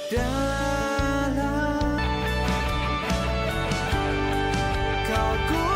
Dalam Kau ku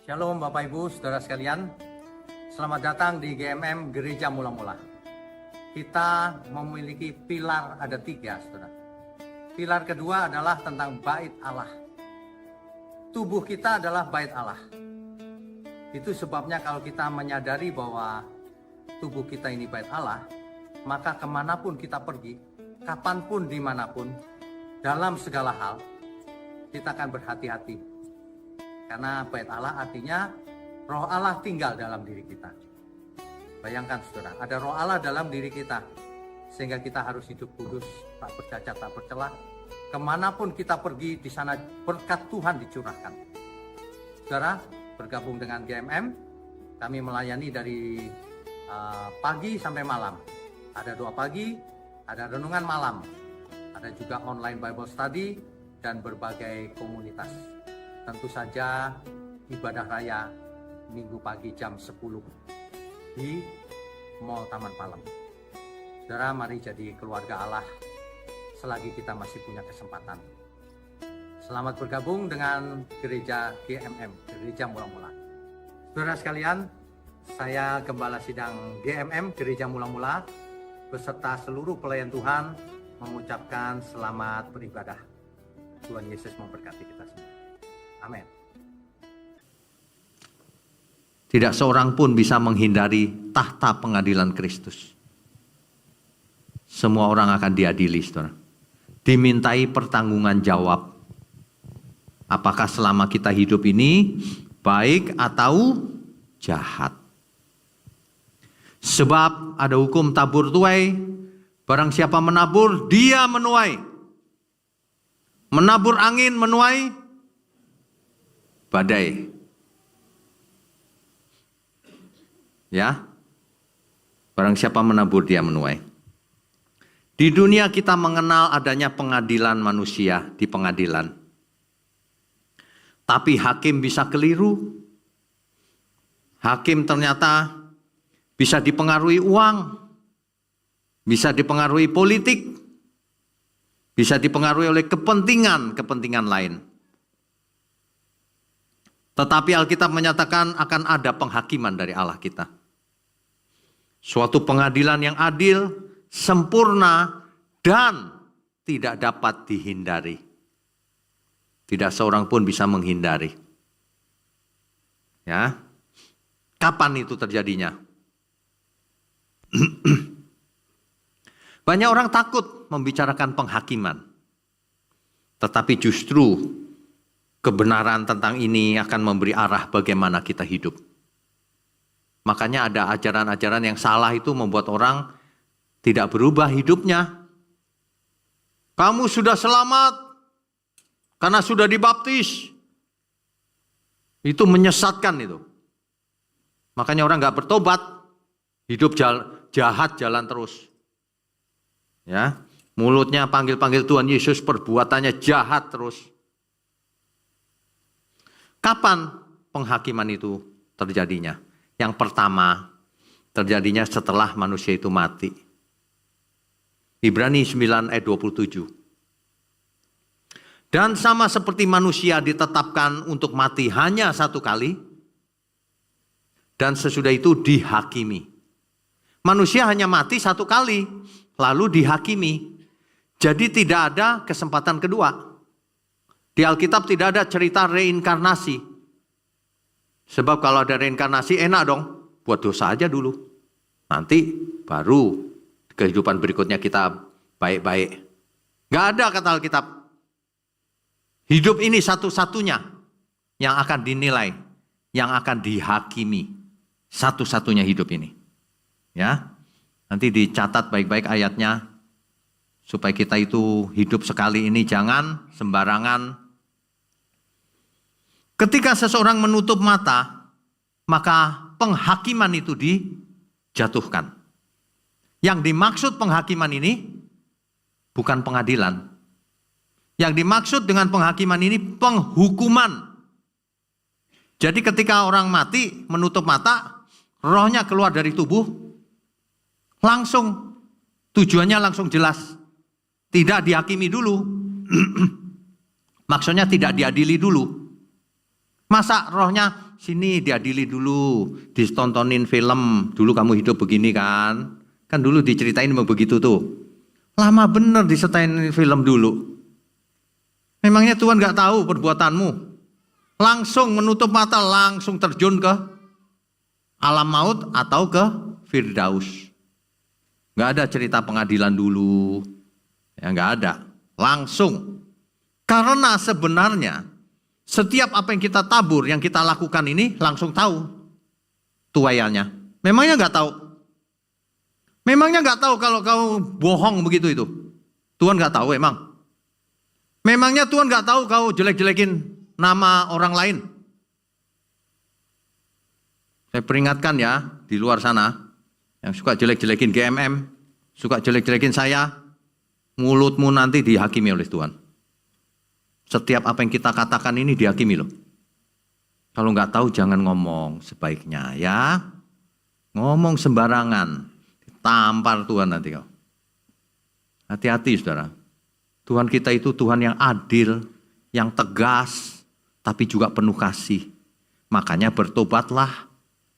Shalom Bapak Ibu, Saudara sekalian. Selamat datang di GMM Gereja Mula-Mula. Kita memiliki pilar, ada 3, Saudara. Pilar kedua adalah tentang bait Allah. Tubuh kita adalah bait Allah. Itu sebabnya kalau kita menyadari bahwa tubuh kita ini bait Allah, maka kemanapun kita pergi, kapanpun, dimanapun, dalam segala hal, kita akan berhati-hati. Karena bait Allah artinya roh Allah tinggal dalam diri kita. Bayangkan saudara, ada roh Allah dalam diri kita. Sehingga kita harus hidup kudus, tak bercacat, tak bercela. Kemanapun kita pergi, di sana berkat Tuhan dicurahkan. Saudara, bergabung dengan GMM, kami melayani dari pagi sampai malam. Ada doa pagi, ada renungan malam. Ada juga online Bible Study dan berbagai komunitas. Tentu saja ibadah raya Minggu pagi jam 10 di Mall Taman Palem. Saudara, mari jadi keluarga Allah selagi kita masih punya kesempatan. Selamat bergabung dengan Gereja GMM, Gereja Mula-Mula. Saudara sekalian, saya Gembala Sidang GMM, Gereja Mula-Mula, beserta seluruh pelayan Tuhan mengucapkan selamat beribadah. Tuhan Yesus memberkati kita semua. Amin. Tidak seorang pun bisa menghindari tahta pengadilan Kristus. Semua orang akan diadili, saudara. Dimintai pertanggungan jawab. Apakah selama kita hidup ini baik atau jahat. Sebab ada hukum tabur tuai, barang siapa menabur, dia menuai. Menabur angin, menuai badai. Ya. Barang siapa menabur dia menuai. Di dunia kita mengenal adanya pengadilan manusia di pengadilan. Tapi hakim bisa keliru. Hakim ternyata bisa dipengaruhi uang. Bisa dipengaruhi politik. Bisa dipengaruhi oleh kepentingan lain. Tetapi Alkitab menyatakan akan ada penghakiman dari Allah kita. Suatu pengadilan yang adil, sempurna, dan tidak dapat dihindari. Tidak seorang pun bisa menghindari. Ya. Kapan itu terjadinya? Banyak orang takut membicarakan penghakiman. Tetapi justru kebenaran tentang ini akan memberi arah bagaimana kita hidup. Makanya ada ajaran-ajaran yang salah itu membuat orang tidak berubah hidupnya. Kamu sudah selamat karena sudah dibaptis. Itu menyesatkan itu. Makanya orang nggak bertobat, hidup jahat jalan terus. Ya, mulutnya panggil-panggil Tuhan Yesus, perbuatannya jahat terus. Kapan penghakiman itu terjadinya? Yang pertama, terjadinya setelah manusia itu mati. Ibrani 9 ayat 27. Dan sama seperti manusia ditetapkan untuk mati hanya satu kali, dan sesudah itu dihakimi. Manusia hanya mati satu kali, lalu dihakimi. Jadi tidak ada kesempatan kedua. Di Alkitab tidak ada cerita reinkarnasi. Sebab kalau ada reinkarnasi enak dong, buat dosa aja dulu. Nanti baru kehidupan berikutnya kita baik-baik. Gak ada kata Alkitab. Hidup ini satu-satunya yang akan dinilai, yang akan dihakimi satu-satunya hidup ini. Ya. Nanti dicatat baik-baik ayatnya supaya kita itu hidup sekali ini jangan sembarangan. Ketika seseorang menutup mata, maka penghakiman itu dijatuhkan. Yang dimaksud penghakiman ini bukan pengadilan. Yang dimaksud dengan penghakiman ini penghukuman. Jadi ketika orang mati menutup mata, rohnya keluar dari tubuh, langsung tujuannya langsung jelas. Tidak dihakimi dulu. Maksudnya tidak diadili dulu. Masa rohnya sini diadili dulu, ditontonin film, dulu kamu hidup begini kan. Kan dulu diceritain begitu tuh. Lama bener disetain film dulu. Memangnya Tuhan gak tahu perbuatanmu? Langsung menutup mata, langsung terjun ke alam maut atau ke Firdaus. Gak ada cerita pengadilan dulu. Ya gak ada. Langsung. Karena sebenarnya setiap apa yang kita tabur, yang kita lakukan ini langsung tahu tuayannya. Memangnya gak tahu? Memangnya gak tahu kalau kau bohong begitu itu? Tuhan gak tahu emang? Memangnya Tuhan gak tahu kau jelek-jelekin nama orang lain? Saya peringatkan ya, di luar sana, yang suka jelek-jelekin GMM, suka jelek-jelekin saya, mulutmu nanti dihakimi oleh Tuhan. Setiap apa yang kita katakan ini dihakimi loh. Kalau nggak tahu jangan ngomong sebaiknya ya. Ngomong sembarangan, ditampar Tuhan nanti kau. Hati-hati saudara. Tuhan kita itu Tuhan yang adil, yang tegas, tapi juga penuh kasih. Makanya bertobatlah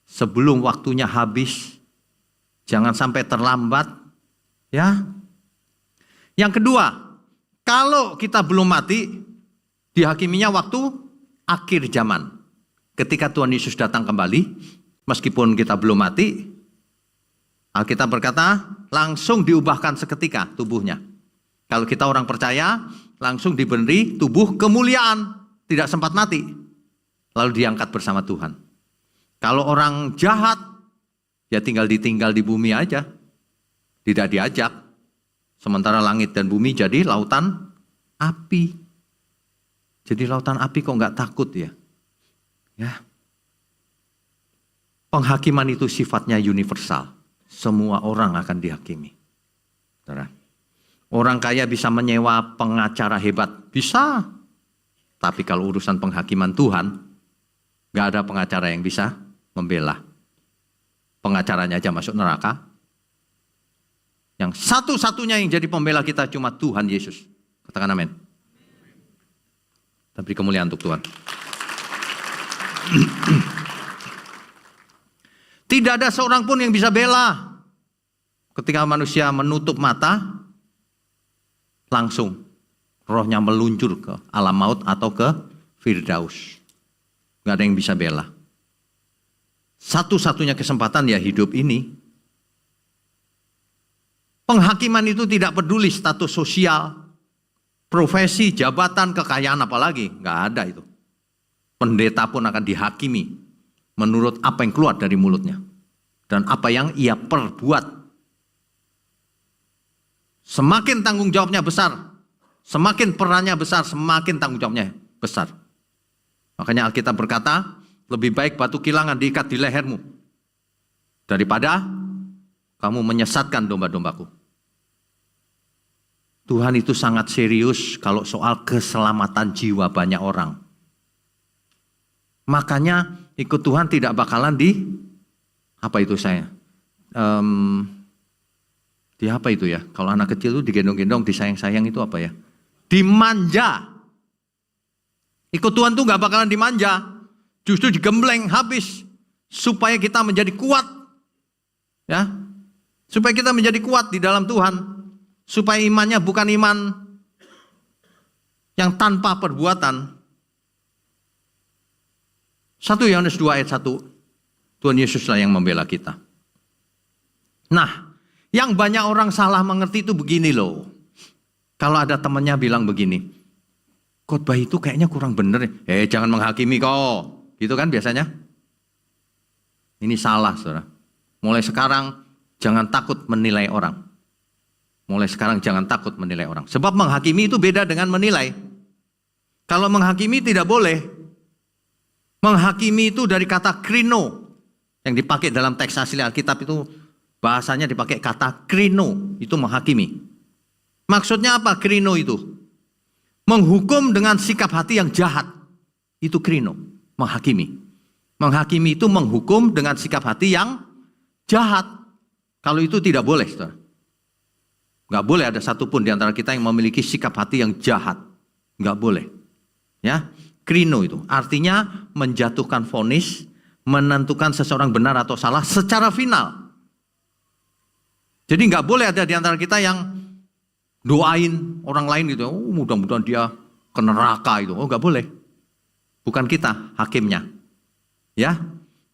sebelum waktunya habis. Jangan sampai terlambat. Ya. Yang kedua, kalau kita belum mati, dihakiminya waktu akhir zaman. Ketika Tuhan Yesus datang kembali, meskipun kita belum mati, Alkitab berkata, langsung diubahkan seketika tubuhnya. Kalau kita orang percaya, langsung diberi tubuh kemuliaan, tidak sempat mati. Lalu diangkat bersama Tuhan. Kalau orang jahat, ya tinggal ditinggal di bumi aja. Tidak diajak. Sementara langit dan bumi jadi lautan api. Jadi lautan api kok nggak takut ya? Ya. Penghakiman itu sifatnya universal. Semua orang akan dihakimi. Saudara. Orang kaya bisa menyewa pengacara hebat, bisa. Tapi kalau urusan penghakiman Tuhan, gak ada pengacara yang bisa membela. Pengacaranya aja masuk neraka. Yang satu-satunya yang jadi pembela kita cuma Tuhan Yesus. Katakan amin. Tapi kemuliaan untuk Tuhan. Tidak ada seorang pun yang bisa bela. Ketika manusia menutup mata, langsung rohnya meluncur ke alam maut atau ke Firdaus. Gak ada yang bisa bela. Satu-satunya kesempatan ya hidup ini. Penghakiman itu tidak peduli status sosial, profesi, jabatan, kekayaan apalagi. Gak ada itu. Pendeta pun akan dihakimi menurut apa yang keluar dari mulutnya. Dan apa yang ia perbuat. Semakin tanggung jawabnya besar, semakin perannya besar, semakin tanggung jawabnya besar. Makanya Alkitab berkata, lebih baik batu kilangan diikat di lehermu daripada kamu menyesatkan domba-dombaku. Tuhan itu sangat serius kalau soal keselamatan jiwa banyak orang. Makanya ikut Tuhan tidak bakalan apa itu saya? Di apa itu ya? Kalau anak kecil itu digendong-gendong, disayang-sayang itu apa ya? Dimanja. Ikut Tuhan tuh gak bakalan dimanja. Justru digembleng habis. Supaya kita menjadi kuat. Ya. Supaya kita menjadi kuat di dalam Tuhan. Supaya imannya bukan iman yang tanpa perbuatan. 1 Yohanes 2 ayat 1. Tuhan Yesuslah yang membela kita. Nah, yang banyak orang salah mengerti itu begini loh. Kalau ada temannya bilang begini, khotbah itu kayaknya kurang bener. Jangan menghakimi kok. Gitu kan biasanya. Ini salah, saudara. Mulai sekarang jangan takut menilai orang. Mulai sekarang jangan takut menilai orang. Sebab menghakimi itu beda dengan menilai. Kalau menghakimi tidak boleh. Menghakimi itu dari kata krino. Yang dipakai dalam teks asli Alkitab itu bahasanya dipakai kata krino. Itu menghakimi. Maksudnya apa krino itu? Menghukum dengan sikap hati yang jahat. Itu krino. Menghakimi. Menghakimi itu menghukum dengan sikap hati yang jahat. Kalau itu tidak boleh, saudara. Nggak boleh ada satupun di antara kita yang memiliki sikap hati yang jahat. Nggak boleh. Ya, krino itu artinya menjatuhkan vonis, menentukan seseorang benar atau salah secara final. Jadi nggak boleh ada di antara kita yang doain orang lain gitu. Oh, mudah-mudahan dia ke neraka itu. Oh, nggak boleh. Bukan kita hakimnya. Ya,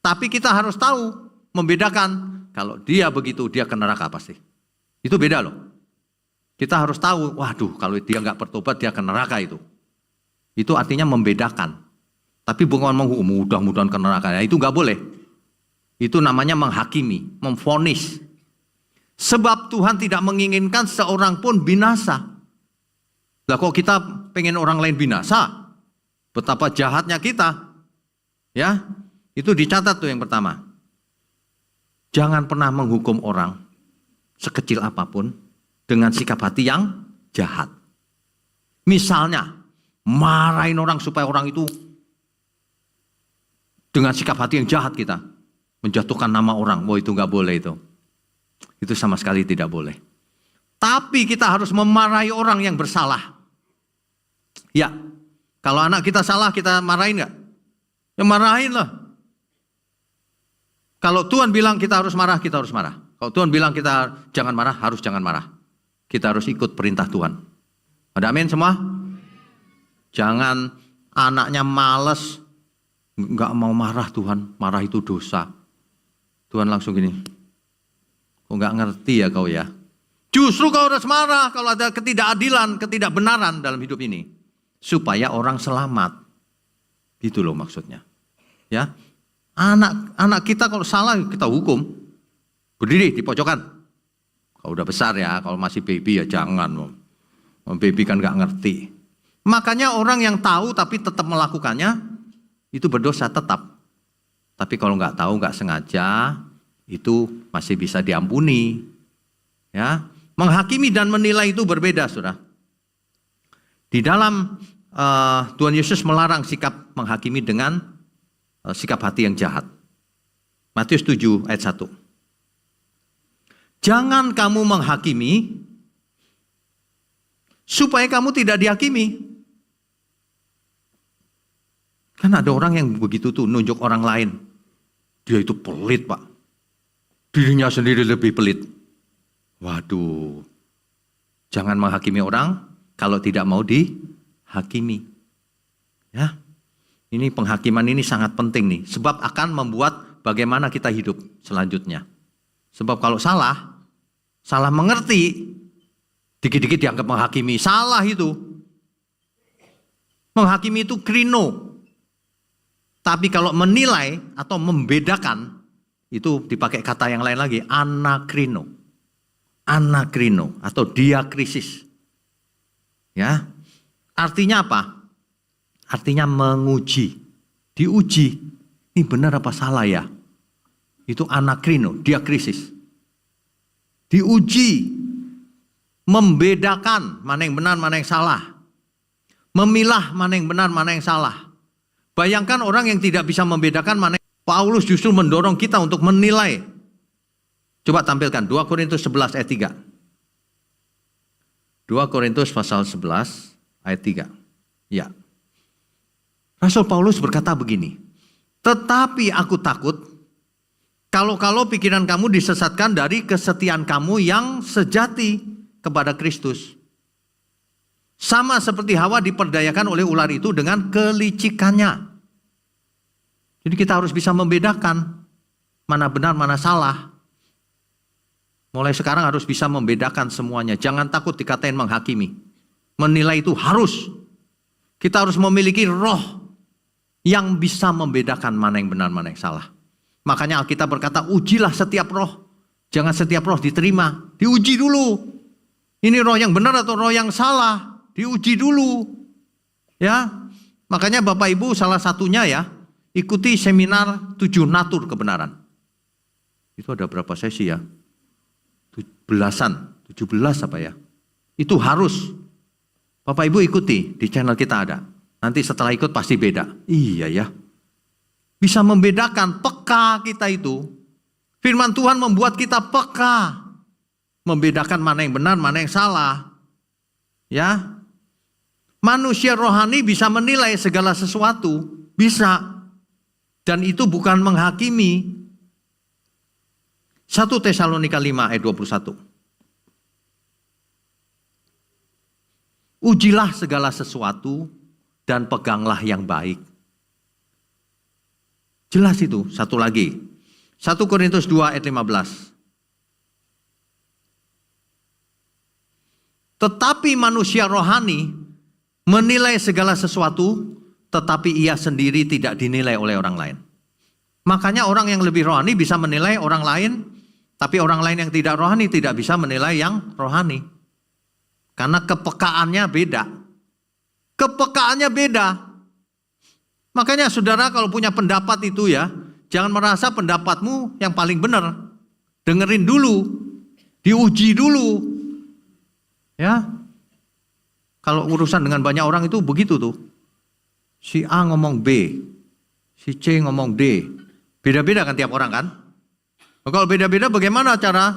tapi kita harus tahu membedakan kalau dia begitu dia ke neraka pasti. Itu beda loh. Kita harus tahu, waduh kalau dia nggak bertobat dia ke neraka itu. Itu artinya membedakan. Tapi bukan menghukum, mudah-mudahan ke neraka. Ya, itu nggak boleh. Itu namanya menghakimi, memvonis. Sebab Tuhan tidak menginginkan seorang pun binasa. Lah kok kita pengen orang lain binasa? Betapa jahatnya kita. Ya. Itu dicatat tuh yang pertama. Jangan pernah menghukum orang sekecil apapun dengan sikap hati yang jahat. Misalnya, marahin orang supaya orang itu dengan sikap hati yang jahat kita. Menjatuhkan nama orang. Wah, itu nggak boleh itu. Itu sama sekali tidak boleh. Tapi kita harus memarahi orang yang bersalah. Ya, kalau anak kita salah kita marahin nggak? Ya marahin lah. Kalau Tuhan bilang kita harus marah, kita harus marah. Kalau Tuhan bilang kita jangan marah, harus jangan marah. Kita harus ikut perintah Tuhan. Ada amin semua? Jangan anaknya males, nggak mau marah Tuhan, marah itu dosa. Tuhan langsung gini, kok nggak ngerti ya kau ya? Justru kau harus marah kalau ada ketidakadilan, ketidakbenaran dalam hidup ini. Supaya orang selamat. Gitu loh maksudnya. Ya. Anak kita kalau salah kita hukum. Berdiri di pojokan. Kalau udah besar ya, kalau masih baby ya jangan. Baby kan gak ngerti. Makanya orang yang tahu tapi tetap melakukannya, itu berdosa tetap. Tapi kalau gak tahu, gak sengaja, itu masih bisa diampuni. Ya, menghakimi dan menilai itu berbeda, saudara. Di dalam Tuhan Yesus melarang sikap menghakimi dengan sikap hati yang jahat. Matius 7 ayat 1. Jangan kamu menghakimi supaya kamu tidak dihakimi. Kan ada orang yang begitu tuh nunjuk orang lain. Dia itu pelit, Pak. Dirinya sendiri lebih pelit. Waduh. Jangan menghakimi orang kalau tidak mau dihakimi. Ya. Ini penghakiman ini sangat penting nih, sebab akan membuat bagaimana kita hidup selanjutnya. Sebab kalau salah mengerti, dikit-dikit dianggap menghakimi, salah itu. Menghakimi itu krino. Tapi kalau menilai atau membedakan, itu dipakai kata yang lain lagi, anakrino. Anakrino atau diakrisis. Ya, artinya apa? Artinya menguji, diuji, ini benar apa salah ya? Itu anakrino, diakrisis. Diuji, membedakan mana yang benar, mana yang salah. Memilah mana yang benar, mana yang salah. Bayangkan orang yang tidak bisa membedakan mana. Paulus justru mendorong kita untuk menilai. Coba tampilkan 2 Korintus 11 ayat 3. 2 Korintus pasal 11 ayat 3. Ya. Rasul Paulus berkata begini, tetapi aku takut kalau pikiran kamu disesatkan dari kesetiaan kamu yang sejati kepada Kristus. Sama seperti Hawa diperdayakan oleh ular itu dengan kelicikannya. Jadi kita harus bisa membedakan mana benar, mana salah. Mulai sekarang harus bisa membedakan semuanya. Jangan takut dikatain menghakimi. Menilai itu harus. Kita harus memiliki roh yang bisa membedakan mana yang benar, mana yang salah. Makanya Alkitab berkata, ujilah setiap roh. Jangan setiap roh diterima. Diuji dulu. Ini roh yang benar atau roh yang salah. Diuji dulu. Ya, makanya Bapak Ibu salah satunya ya, ikuti seminar 7 natur kebenaran. Itu ada berapa sesi ya? 17 apa ya? Itu harus. Bapak Ibu ikuti, di channel kita ada. Nanti setelah ikut pasti beda. Iya ya. Bisa membedakan peka kita itu. Firman Tuhan membuat kita peka. Membedakan mana yang benar, mana yang salah. Ya. Manusia rohani bisa menilai segala sesuatu. Bisa. Dan itu bukan menghakimi. 1 Tesalonika 5 ayat 21. Ujilah segala sesuatu dan peganglah yang baik. Jelas itu. Satu lagi. 1 Korintus 2 ayat 15. Tetapi manusia rohani menilai segala sesuatu, tetapi ia sendiri tidak dinilai oleh orang lain. Makanya orang yang lebih rohani bisa menilai orang lain, tapi orang lain yang tidak rohani tidak bisa menilai yang rohani. Karena kepekaannya beda. Kepekaannya beda. Makanya saudara kalau punya pendapat itu ya, jangan merasa pendapatmu yang paling benar. Dengerin dulu, diuji dulu. Ya. Kalau urusan dengan banyak orang itu begitu tuh. Si A ngomong B, si C ngomong D. Beda-beda kan tiap orang kan? Kalau beda-beda bagaimana cara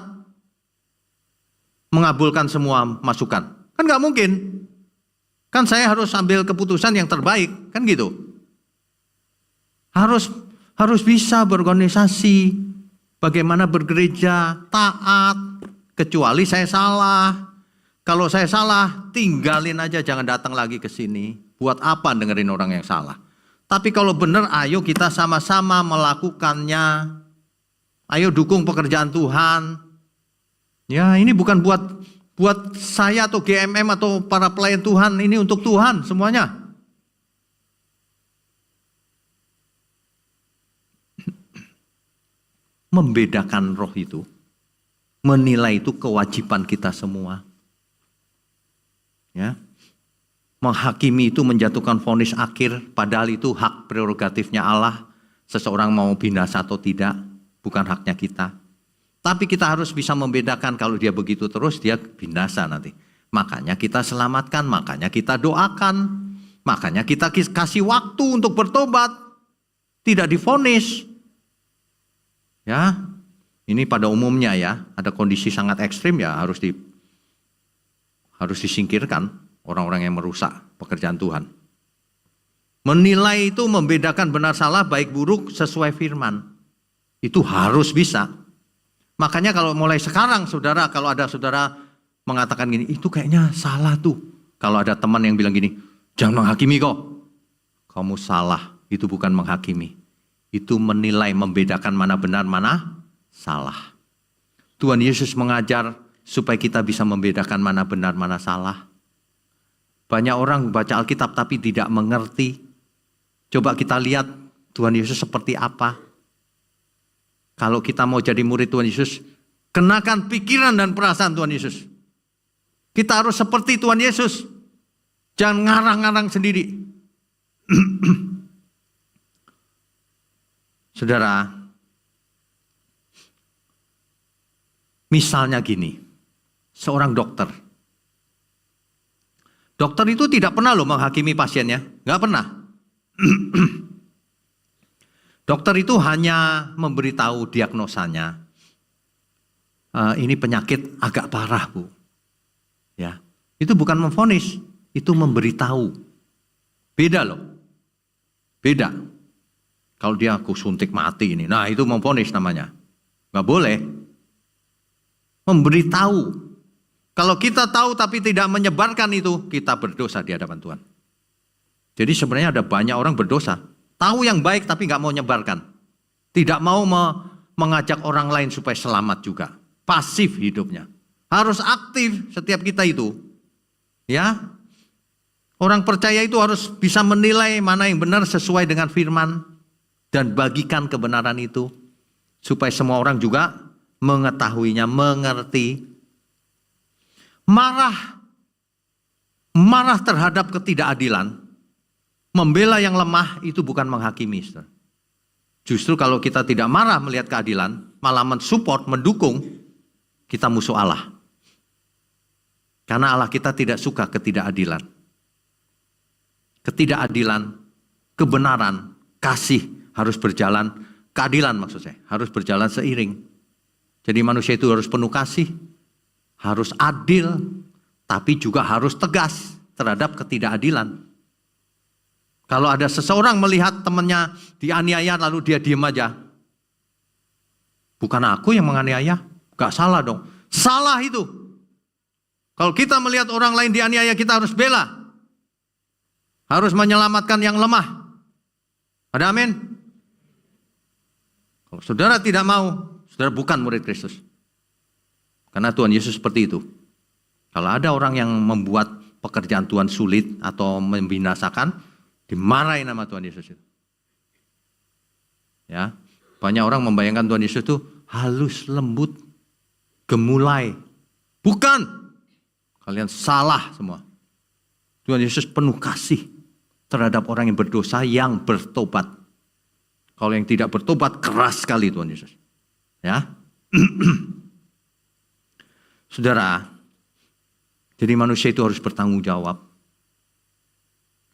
mengabulkan semua masukan? Kan nggak mungkin. Kan saya harus ambil keputusan yang terbaik, kan gitu. Harus bisa berorganisasi, bagaimana bergereja, taat, kecuali saya salah. Kalau saya salah, tinggalin aja, jangan datang lagi ke sini. Buat apa dengerin orang yang salah? Tapi kalau benar, ayo kita sama-sama melakukannya. Ayo dukung pekerjaan Tuhan. Ya, ini bukan buat saya atau GMM atau para pelayan Tuhan, ini untuk Tuhan semuanya. Membedakan roh itu, menilai itu kewajiban kita semua. Ya. Menghakimi itu menjatuhkan vonis akhir, padahal itu hak prerogatifnya Allah. Seseorang mau binasa atau tidak, bukan haknya kita. Tapi kita harus bisa membedakan, kalau dia begitu terus dia binasa nanti. Makanya kita selamatkan, makanya kita doakan, makanya kita kasih waktu untuk bertobat. Tidak divonis. Ya, ini pada umumnya ya, ada kondisi sangat ekstrim ya harus disingkirkan orang-orang yang merusak pekerjaan Tuhan. Menilai itu membedakan benar salah, baik buruk sesuai firman. Itu harus bisa. Makanya kalau mulai sekarang saudara, kalau ada saudara mengatakan gini, itu kayaknya salah tuh. Kalau ada teman yang bilang gini, jangan menghakimi kok. Kamu salah, itu bukan menghakimi. Itu menilai, membedakan mana benar, mana salah. Tuhan Yesus mengajar supaya kita bisa membedakan mana benar, mana salah. Banyak orang baca Alkitab tapi tidak mengerti. Coba kita lihat Tuhan Yesus seperti apa. Kalau kita mau jadi murid Tuhan Yesus, kenakan pikiran dan perasaan Tuhan Yesus. Kita harus seperti Tuhan Yesus. Jangan ngarang-ngarang sendiri. Saudara, misalnya gini, seorang dokter. Dokter itu tidak pernah loh menghakimi pasiennya, nggak pernah. Dokter itu hanya memberitahu diagnosanya. Ini penyakit agak parah, Bu. Ya, itu bukan memvonis, itu memberitahu. Beda loh, beda. Kalau dia aku suntik mati ini, nah itu memvonis namanya. Nggak boleh. Memberitahu. Kalau kita tahu tapi tidak menyebarkan itu, kita berdosa di hadapan Tuhan. Jadi sebenarnya ada banyak orang berdosa. Tahu yang baik tapi nggak mau menyebarkan. Tidak mau mengajak orang lain supaya selamat juga. Pasif hidupnya. Harus aktif setiap kita itu. Ya. Orang percaya itu harus bisa menilai mana yang benar sesuai dengan firman. Dan bagikan kebenaran itu. supaya semua orang juga mengetahuinya, mengerti. Marah terhadap ketidakadilan, membela yang lemah itu bukan menghakimi. Saudara. Justru kalau kita tidak marah melihat keadilan, malah mensupport, mendukung, kita musuh Allah. Karena Allah kita tidak suka ketidakadilan. Ketidakadilan, kebenaran, kasih harus berjalan, keadilan maksud saya, harus berjalan seiring. Jadi manusia itu harus penuh kasih, harus adil, tapi juga harus tegas terhadap ketidakadilan. Kalau ada seseorang melihat temannya dianiaya lalu dia diam aja. Bukan aku yang menganiaya, gak salah dong. Salah itu. Kalau kita melihat orang lain dianiaya kita harus bela. Harus menyelamatkan yang lemah. Ada amin? Kalau saudara tidak mau, saudara bukan murid Kristus. Karena Tuhan Yesus seperti itu. Kalau ada orang yang membuat pekerjaan Tuhan sulit atau membinasakan, dimarahin sama Tuhan Yesus itu. Ya, banyak orang membayangkan Tuhan Yesus itu halus, lembut, gemulai. Bukan. Kalian salah semua. Tuhan Yesus penuh kasih terhadap orang yang berdosa yang bertobat. Kalau yang tidak bertobat keras sekali Tuhan Yesus. Ya. Saudara, jadi manusia itu harus bertanggung jawab.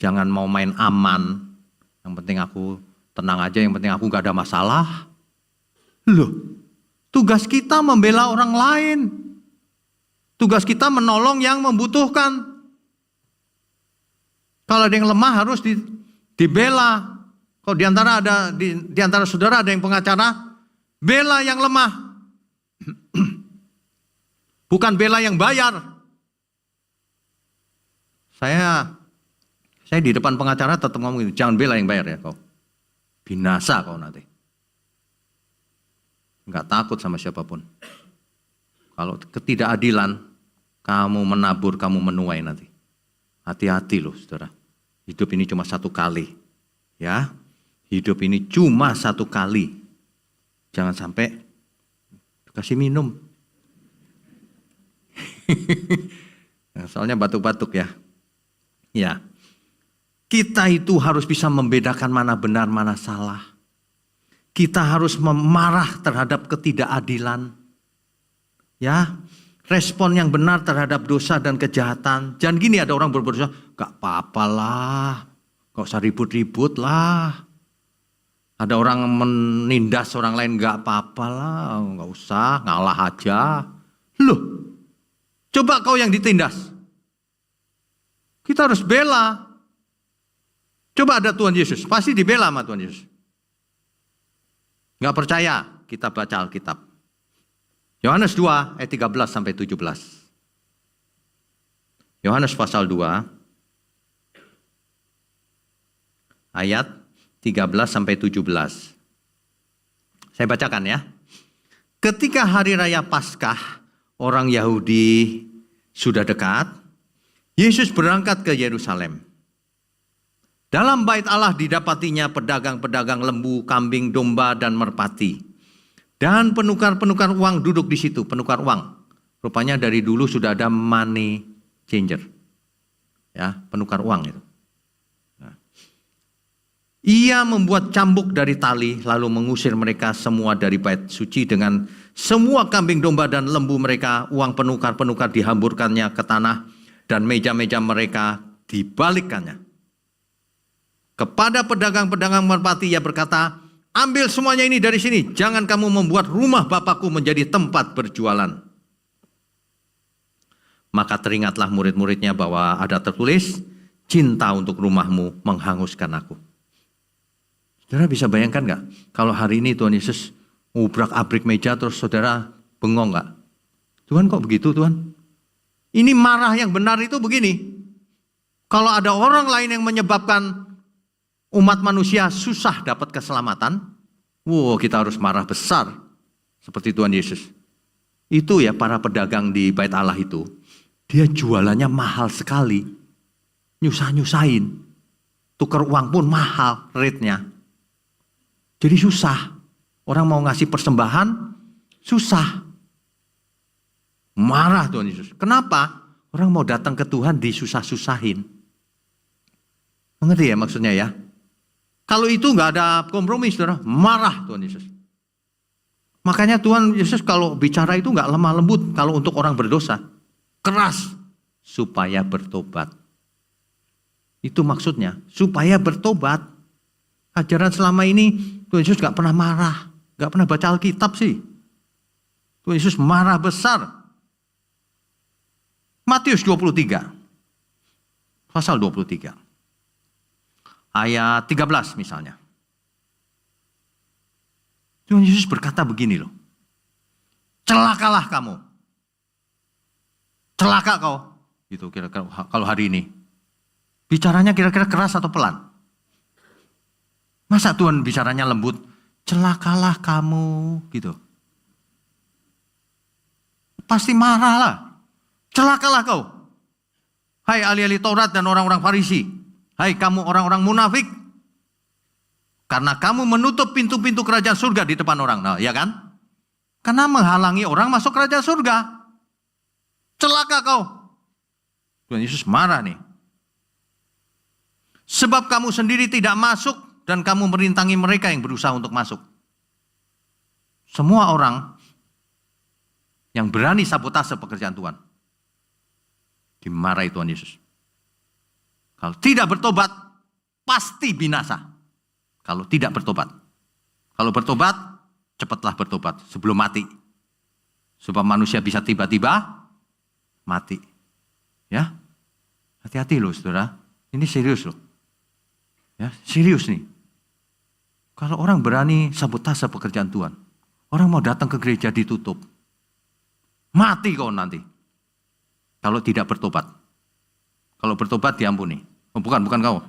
Jangan mau main aman. Yang penting aku tenang aja, yang penting aku gak ada masalah. Loh, tugas kita membela orang lain. Tugas kita menolong yang membutuhkan. Kalau ada yang lemah harus dibela. Kalau di antara saudara ada yang pengacara, bela yang lemah. Bukan bela yang bayar. Saya di depan pengacara tetap ngomong gitu, jangan bela yang bayar ya kau. Binasa kau nanti. Enggak takut sama siapapun. Kalau ketidakadilan, kamu menabur, kamu menuai nanti. Hati-hati loh saudara. Hidup ini cuma satu kali. Ya, hidup ini cuma satu kali. Jangan sampai kasih minum. Soalnya batuk-batuk ya. Ya, kita itu harus bisa membedakan mana benar, mana salah. Kita harus memarah terhadap ketidakadilan. Ya, respon yang benar terhadap dosa dan kejahatan. Jangan gini, ada orang berbuat dosa, gak apa-apa lah, gak usah ribut-ribut lah. Ada orang menindas orang lain, gak apa-apa lah, gak usah, ngalah aja. Loh, coba kau yang ditindas. Kita harus bela. Coba ada Tuhan Yesus, pasti dibela sama Tuhan Yesus. Gak percaya, kita baca Alkitab. Yohanes 2 ayat 13 sampai 17. Yohanes pasal 2 ayat 13 sampai 17. Saya bacakan ya. Ketika hari raya Paskah orang Yahudi sudah dekat, Yesus berangkat ke Yerusalem. Dalam bait Allah didapatinya pedagang-pedagang lembu, kambing, domba, dan merpati. Dan penukar-penukar uang duduk di situ, penukar uang. Rupanya dari dulu sudah ada money changer. Ya, penukar uang itu. Nah. Ia membuat cambuk dari tali, lalu mengusir mereka semua dari bait suci dengan semua kambing, domba, dan lembu mereka. Uang penukar-penukar dihamburkannya ke tanah, dan meja-meja mereka dibalikkannya. Kepada pedagang-pedagang merpati ia berkata, ambil semuanya ini dari sini, jangan kamu membuat rumah Bapakku menjadi tempat berjualan. Maka teringatlah murid-muridnya bahwa ada tertulis, cinta untuk rumahmu menghanguskan aku. Saudara bisa bayangkan gak, kalau hari ini Tuhan Yesus ngubrak-abrik meja terus saudara bengong gak? Tuhan kok begitu Tuhan? Ini marah yang benar itu begini, kalau ada orang lain yang menyebabkan umat manusia susah dapat keselamatan, kita harus marah besar seperti Tuhan Yesus. Itu ya para pedagang di bait Allah itu, dia jualannya mahal sekali, nyusah-nyusahin, tukar uang pun mahal rate-nya. Jadi susah. Orang mau ngasih persembahan, susah. Marah Tuhan Yesus. Kenapa? Orang mau datang ke Tuhan disusah-susahin. Mengerti ya maksudnya ya? Kalau itu nggak ada kompromi, saudara, marah Tuhan Yesus. Makanya Tuhan Yesus kalau bicara itu nggak lemah lembut kalau untuk orang berdosa. Keras, supaya bertobat. Itu maksudnya, supaya bertobat. Ajaran selama ini Tuhan Yesus nggak pernah marah. Nggak pernah baca Alkitab sih. Tuhan Yesus marah besar. Matius 23, pasal 23, ayat 13 misalnya. Tuhan Yesus berkata begini loh, celakalah kamu, celaka kau, gitu kira-kira kalau hari ini. Bicaranya kira-kira keras atau pelan? Masa Tuhan bicaranya lembut, celakalah kamu, gitu. Pasti marah lah. Celakalah kau. Hai ahli-ahli Taurat dan orang-orang Farisi. Hai kamu orang-orang munafik. Karena kamu menutup pintu-pintu kerajaan surga di depan orang. Nah, ya kan? Karena menghalangi orang masuk kerajaan surga. Celaka kau. Tuhan Yesus marah nih. Sebab kamu sendiri tidak masuk dan kamu merintangi mereka yang berusaha untuk masuk. Semua orang yang berani sabotase pekerjaan Tuhan dimarahi Tuhan Yesus. Kalau tidak bertobat, pasti binasa. Kalau tidak bertobat. Kalau bertobat, cepatlah bertobat sebelum mati. Sebab manusia bisa tiba-tiba mati. Ya, hati-hati loh saudara. Ini serius loh. Ya, serius nih. Kalau orang berani sabotase pekerjaan Tuhan, orang mau datang ke gereja ditutup. Mati kau nanti. Kalau tidak bertobat. Kalau bertobat diampuni. Oh, bukan kau.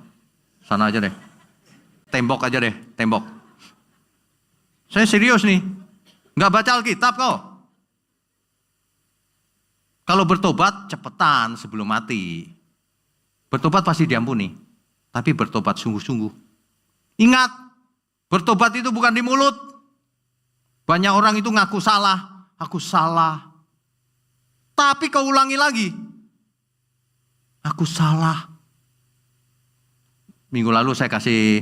Sana aja deh. Tembok aja deh, tembok. Saya serius nih. Nggak baca Alkitab kau. Kalau bertobat cepetan sebelum mati. Bertobat pasti diampuni. Tapi bertobat sungguh-sungguh. Ingat, bertobat itu bukan di mulut. Banyak orang itu ngaku salah. Aku salah. Tapi kau ulangi lagi. Aku salah. Minggu lalu saya kasih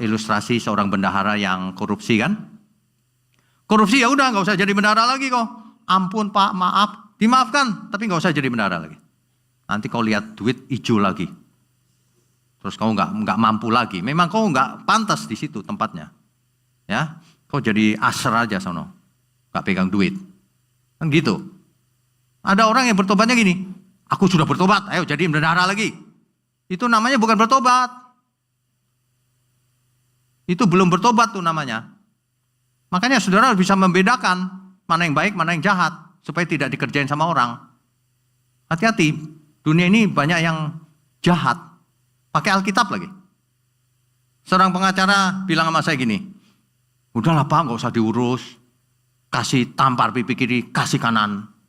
ilustrasi seorang bendahara yang korupsi kan. Korupsi ya udah nggak usah jadi bendahara lagi kok. Ampun Pak, maaf. Dimaafkan, tapi nggak usah jadi bendahara lagi. Nanti kau lihat duit hijau lagi. Terus kau nggak mampu lagi. Memang kau nggak pantas di situ tempatnya. Ya, kau jadi aser aja sono. Nggak pegang duit. Kan gitu. Ada orang yang bertobatnya gini, aku sudah bertobat, ayo jadi bendahara lagi. Itu namanya bukan bertobat. Itu belum bertobat tuh namanya. Makanya saudara bisa membedakan mana yang baik, mana yang jahat. Supaya tidak dikerjain sama orang. Hati-hati, dunia ini banyak yang jahat. Pakai Alkitab lagi. Seorang pengacara bilang sama saya gini, udahlah Pak, gak usah diurus. Kasih tampar pipi kiri, kasih kanan.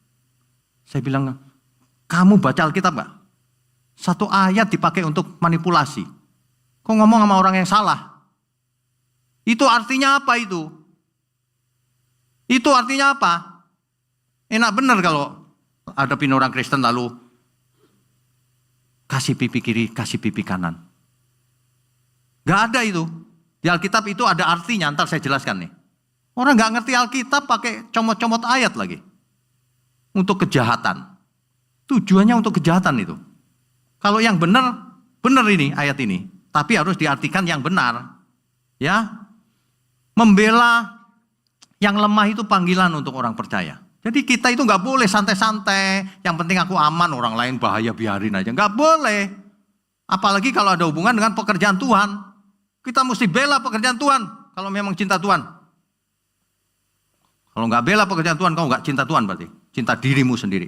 Saya bilang, kamu baca Alkitab gak? Satu ayat dipakai untuk manipulasi. Kok ngomong sama orang yang salah? Itu artinya apa itu? Itu artinya apa? Enak benar kalau hadapin orang Kristen lalu kasih pipi kiri, kasih pipi kanan. Gak ada itu. Di Alkitab itu ada artinya, ntar saya jelaskan nih. Orang gak ngerti Alkitab pakai comot-comot ayat lagi. Untuk kejahatan. Tujuannya untuk kejahatan itu. Kalau yang benar, benar ini ayat ini. Tapi harus diartikan yang benar. Ya, membela yang lemah itu panggilan untuk orang percaya. Jadi kita itu nggak boleh santai-santai. Yang penting aku aman, orang lain bahaya biarin aja. Nggak boleh. Apalagi kalau ada hubungan dengan pekerjaan Tuhan. Kita mesti bela pekerjaan Tuhan. Kalau memang cinta Tuhan. Kalau nggak bela pekerjaan Tuhan, kau nggak cinta Tuhan berarti. Cinta dirimu sendiri.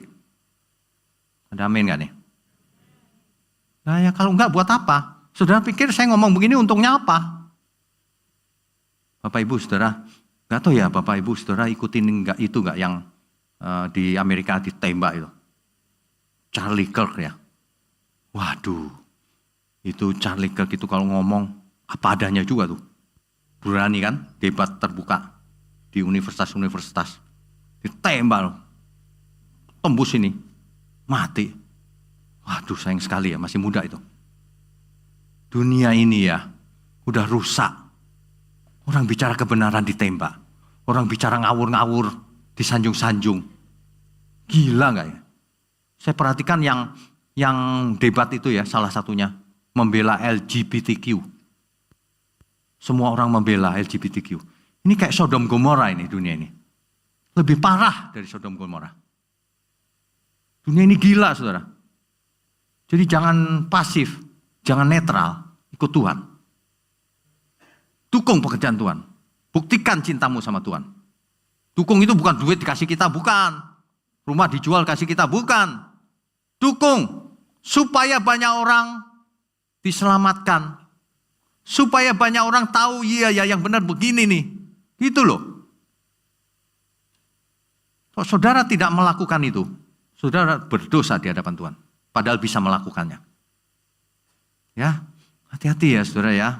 Ada amin nggak nih? Nah ya kalau nggak buat apa? Saudara pikir saya ngomong begini untungnya apa? Bapak Ibu Saudara, nggak tahu ya Bapak Ibu Saudara ikutin nggak itu nggak yang di Amerika ditembak itu? Charlie Kirk ya. Waduh, itu Charlie Kirk itu kalau ngomong apa adanya juga tuh. Berani kan, debat terbuka di universitas-universitas. Ditembak, tembus ini, mati. Waduh, sayang sekali ya, masih muda itu. Dunia ini ya, udah rusak. Orang bicara kebenaran ditembak. Orang bicara ngawur-ngawur, disanjung-sanjung. Gila nggak ya? Saya perhatikan yang debat itu ya, salah satunya membela LGBTQ. Semua orang membela LGBTQ. Ini kayak Sodom Gomora ini, dunia ini. Lebih parah dari Sodom Gomora. Dunia ini gila, saudara. Jadi jangan pasif, jangan netral, ikut Tuhan. Dukung pekerjaan Tuhan. Buktikan cintamu sama Tuhan. Dukung itu bukan duit dikasih kita, bukan. Rumah dijual kasih kita, bukan. Dukung supaya banyak orang diselamatkan. Supaya banyak orang tahu, iya ya yang benar begini nih. Gitu loh. Kalau saudara tidak melakukan itu, saudara berdosa di hadapan Tuhan. Padahal bisa melakukannya. Ya, hati-hati ya saudara ya.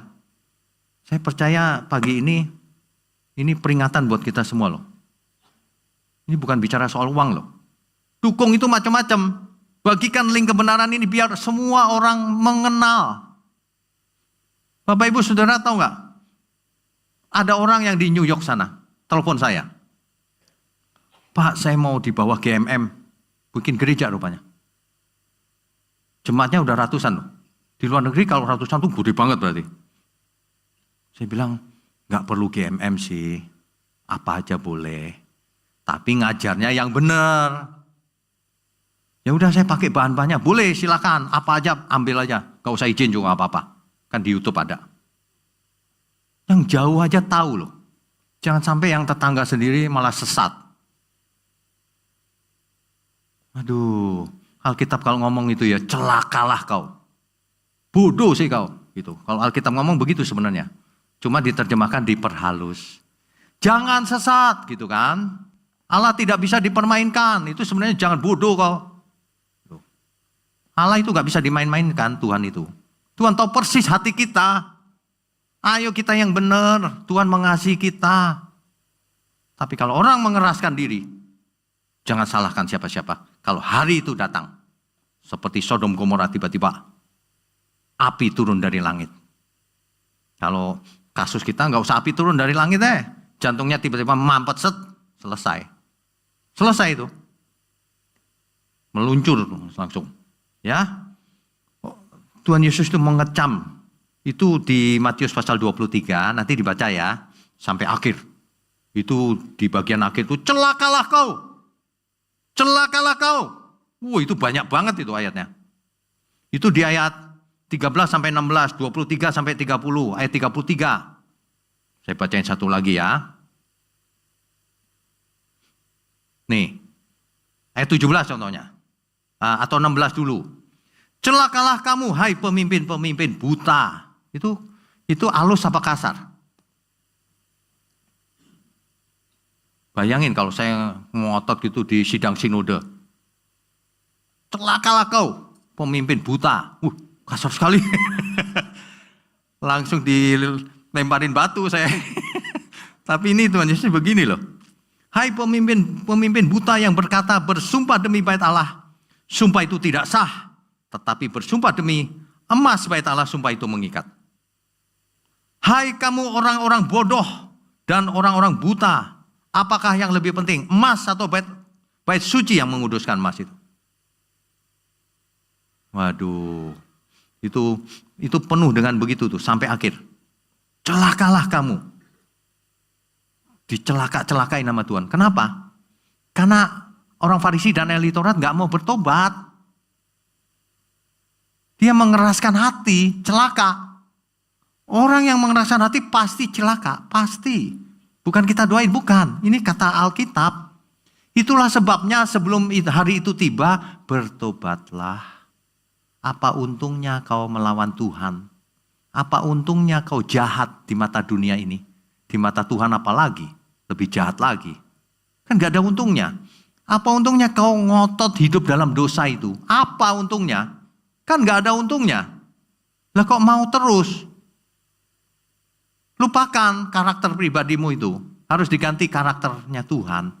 Saya percaya pagi ini peringatan buat kita semua loh. Ini bukan bicara soal uang loh. Dukung itu macam-macam. Bagikan link kebenaran ini biar semua orang mengenal. Bapak Ibu Saudara tahu nggak? Ada orang yang di New York sana, telepon saya. Pak, saya mau di bawah GMM, bikin gereja rupanya. Jemaatnya udah ratusan loh. Di luar negeri kalau ratusan tuh gede banget berarti. Saya bilang, nggak perlu GMM sih, apa aja boleh. Tapi ngajarnya yang benar. Ya udah saya pakai bahan-bahannya, boleh silakan, apa aja ambil aja. Gak usah izin juga apa-apa, kan di YouTube ada. Yang jauh aja tahu loh. Jangan sampai yang tetangga sendiri malah sesat. Aduh, Alkitab kalau ngomong itu ya celakalah kau. Bodoh sih kau. Gitu. Kalau Alkitab ngomong begitu sebenarnya. Cuma diterjemahkan diperhalus. Jangan sesat gitu kan. Allah tidak bisa dipermainkan. Itu sebenarnya jangan bodoh kau. Allah itu gak bisa dimain-mainkan, Tuhan itu. Tuhan tahu persis hati kita. Ayo kita yang benar, Tuhan mengasihi kita. Tapi kalau orang mengeraskan diri, jangan salahkan siapa-siapa. Kalau hari itu datang, seperti Sodom Gomora tiba-tiba, api turun dari langit. Kalau kasus kita nggak usah api turun dari langit jantungnya tiba-tiba mampet selesai. Selesai itu. Meluncur langsung. Ya, Tuhan Yesus itu mengecam. Itu di Matius pasal 23, nanti dibaca ya, sampai akhir. Itu di bagian akhir itu, celakalah kau. Celakalah kau. Itu banyak banget itu ayatnya. Itu di ayat 13 sampai 16, 23 sampai 30, ayat 33. Saya bacain satu lagi ya. Nih, ayat 17 contohnya. Atau 16 dulu. Celakalah kamu, hai pemimpin-pemimpin buta. Itu halus apa kasar? Bayangin kalau saya ngotot gitu di sidang sinode. Celakalah kau, pemimpin buta. Kasar sekali. Langsung dilemparin batu saya. Tapi ini Tuhan Yesus begini loh. Hai pemimpin buta yang berkata bersumpah demi bait Allah. Sumpah itu tidak sah. Tetapi bersumpah demi emas bait Allah, sumpah itu mengikat. Hai kamu orang-orang bodoh dan orang-orang buta. Apakah yang lebih penting, emas atau bait suci yang menguduskan emas itu? Waduh, itu penuh dengan begitu tuh sampai akhir. Celakalah kamu. Dicelaka-celakai nama Tuhan. Kenapa? Karena orang Farisi dan ahli Taurat nggak mau bertobat. Dia mengeraskan hati, celaka. Orang yang mengeraskan hati pasti celaka, pasti. Bukan kita doain, bukan. Ini kata Alkitab. Itulah sebabnya sebelum hari itu tiba, bertobatlah. Apa untungnya kau melawan Tuhan? Apa untungnya kau jahat di mata dunia ini? Di mata Tuhan apalagi? Lebih jahat lagi. Kan gak ada untungnya. Apa untungnya kau ngotot hidup dalam dosa itu? Apa untungnya? Kan gak ada untungnya. Lah kok mau terus? Lupakan karakter pribadimu itu. Harus diganti karakternya Tuhan.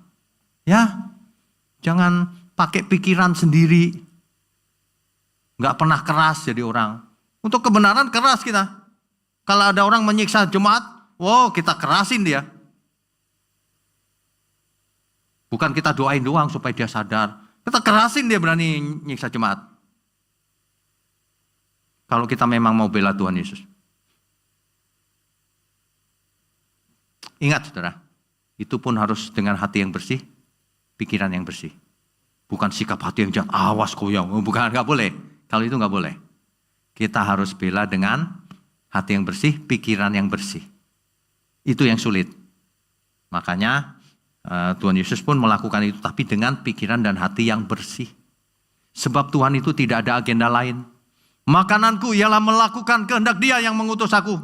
Ya, jangan pakai pikiran sendiri. Nggak pernah keras jadi orang. Untuk kebenaran keras kita. Kalau ada orang menyiksa jemaat, wow, kita kerasin dia. Bukan kita doain doang supaya dia sadar. Kita kerasin dia berani nyiksa jemaat. Kalau kita memang mau bela Tuhan Yesus. Ingat saudara, itu pun harus dengan hati yang bersih, pikiran yang bersih. Bukan sikap hati yang jahat, awas koyong. Bukan, nggak boleh. Kalau itu nggak boleh. Kita harus bela dengan hati yang bersih, pikiran yang bersih. Itu yang sulit. Makanya Tuhan Yesus pun melakukan itu, tapi dengan pikiran dan hati yang bersih. Sebab Tuhan itu tidak ada agenda lain. Makananku ialah melakukan kehendak Dia yang mengutus aku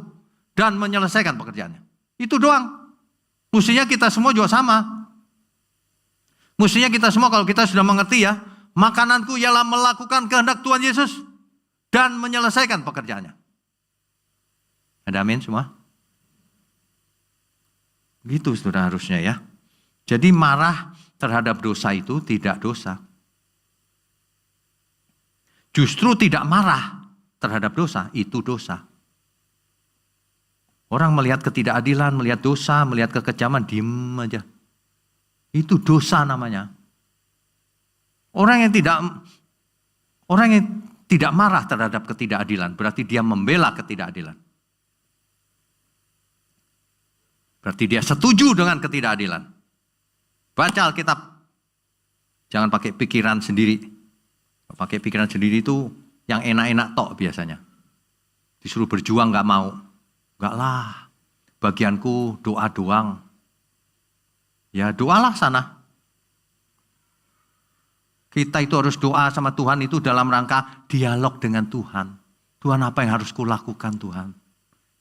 dan menyelesaikan pekerjaannya. Itu doang. Mestinya kita semua juga sama. Mestinya kita semua kalau kita sudah mengerti ya, makananku ialah melakukan kehendak Tuhan Yesus dan menyelesaikan pekerjaannya. Ada amin semua? Gitu sudah harusnya ya. Jadi marah terhadap dosa itu tidak dosa. Justru tidak marah terhadap dosa itu dosa. Orang melihat ketidakadilan, melihat dosa, melihat kekejaman, diem aja. Itu dosa namanya. Orang yang tidak marah terhadap ketidakadilan, berarti dia membela ketidakadilan. Berarti dia setuju dengan ketidakadilan. Baca Alkitab. Jangan pakai pikiran sendiri. Pakai pikiran sendiri itu yang enak-enak tok biasanya. Disuruh berjuang gak mau. Enggak lah, bagianku doa doang. Ya doalah sana. Kita itu harus doa sama Tuhan itu dalam rangka dialog dengan Tuhan. Tuhan apa yang harus kulakukan Tuhan?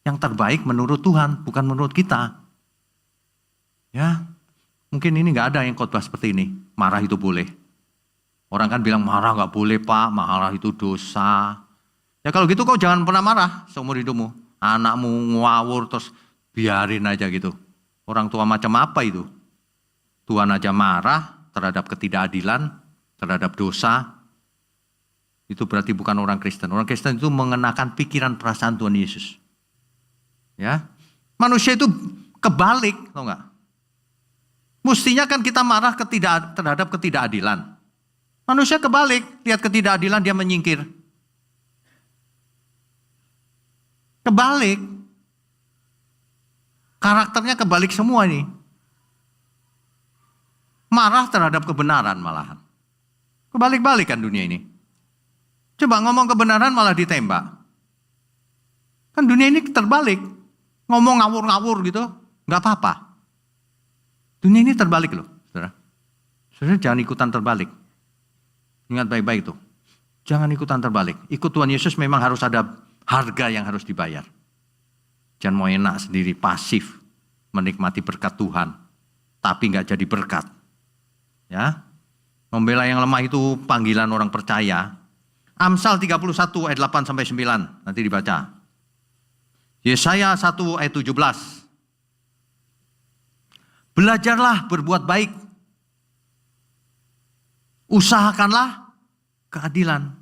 Yang terbaik menurut Tuhan, bukan menurut kita. Ya, mungkin ini enggak ada yang khotbah seperti ini. Marah itu boleh. Orang kan bilang marah enggak boleh Pak, marah itu dosa. Ya kalau gitu kau jangan pernah marah seumur hidupmu. Anakmu ngawur terus biarin aja gitu. Orang tua macam apa itu? Tuhan aja marah terhadap ketidakadilan, terhadap dosa. Itu berarti bukan orang Kristen. Orang Kristen itu mengenakan pikiran perasaan Tuhan Yesus. Ya, manusia itu kebalik, tau nggak? Mestinya kan kita marah terhadap ketidakadilan. Manusia kebalik, lihat ketidakadilan dia menyingkir. Kebalik. Karakternya kebalik semua ini. Marah terhadap kebenaran malahan. Kebalik-balik kan dunia ini. Coba ngomong kebenaran malah ditembak. Kan dunia ini terbalik. Ngomong ngawur-ngawur gitu, nggak apa-apa. Dunia ini terbalik loh, saudara. Saudara jangan ikutan terbalik. Ingat baik-baik tuh. Jangan ikutan terbalik. Ikut Tuhan Yesus memang harus ada harga yang harus dibayar. Jangan mau enak sendiri, pasif, menikmati berkat Tuhan, tapi nggak jadi berkat. Ya, membela yang lemah itu panggilan orang percaya. Amsal 31 ayat 8-9, nanti dibaca. Yesaya 1 ayat 17. Belajarlah berbuat baik. Usahakanlah keadilan.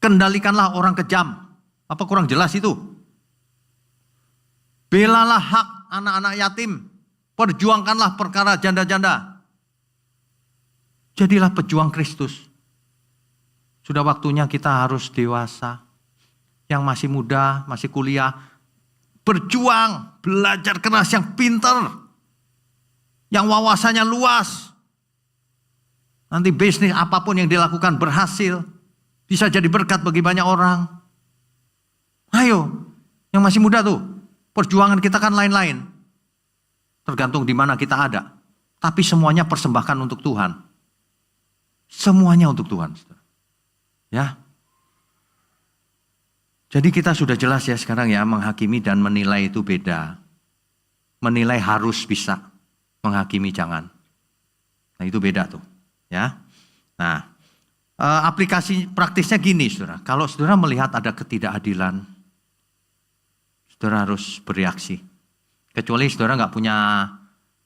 Kendalikanlah orang kejam. Apa kurang jelas itu? Belalah hak anak-anak yatim. Perjuangkanlah perkara janda-janda. Jadilah pejuang Kristus. Sudah waktunya kita harus dewasa. Yang masih muda, masih kuliah. Berjuang, belajar keras yang pintar. Yang wawasannya luas. Nanti bisnis apapun yang dilakukan berhasil. Bisa jadi berkat bagi banyak orang. Ayo, yang masih muda tuh, perjuangan kita kan lain-lain. Tergantung di mana kita ada. Tapi semuanya persembahkan untuk Tuhan. Semuanya untuk Tuhan. Ya. Jadi kita sudah jelas ya sekarang ya, menghakimi dan menilai itu beda. Menilai harus bisa, menghakimi jangan. Nah itu beda tuh. Ya. Nah, aplikasi praktisnya gini saudara. Kalau saudara melihat ada ketidakadilan, saudara harus bereaksi. Kecuali saudara nggak punya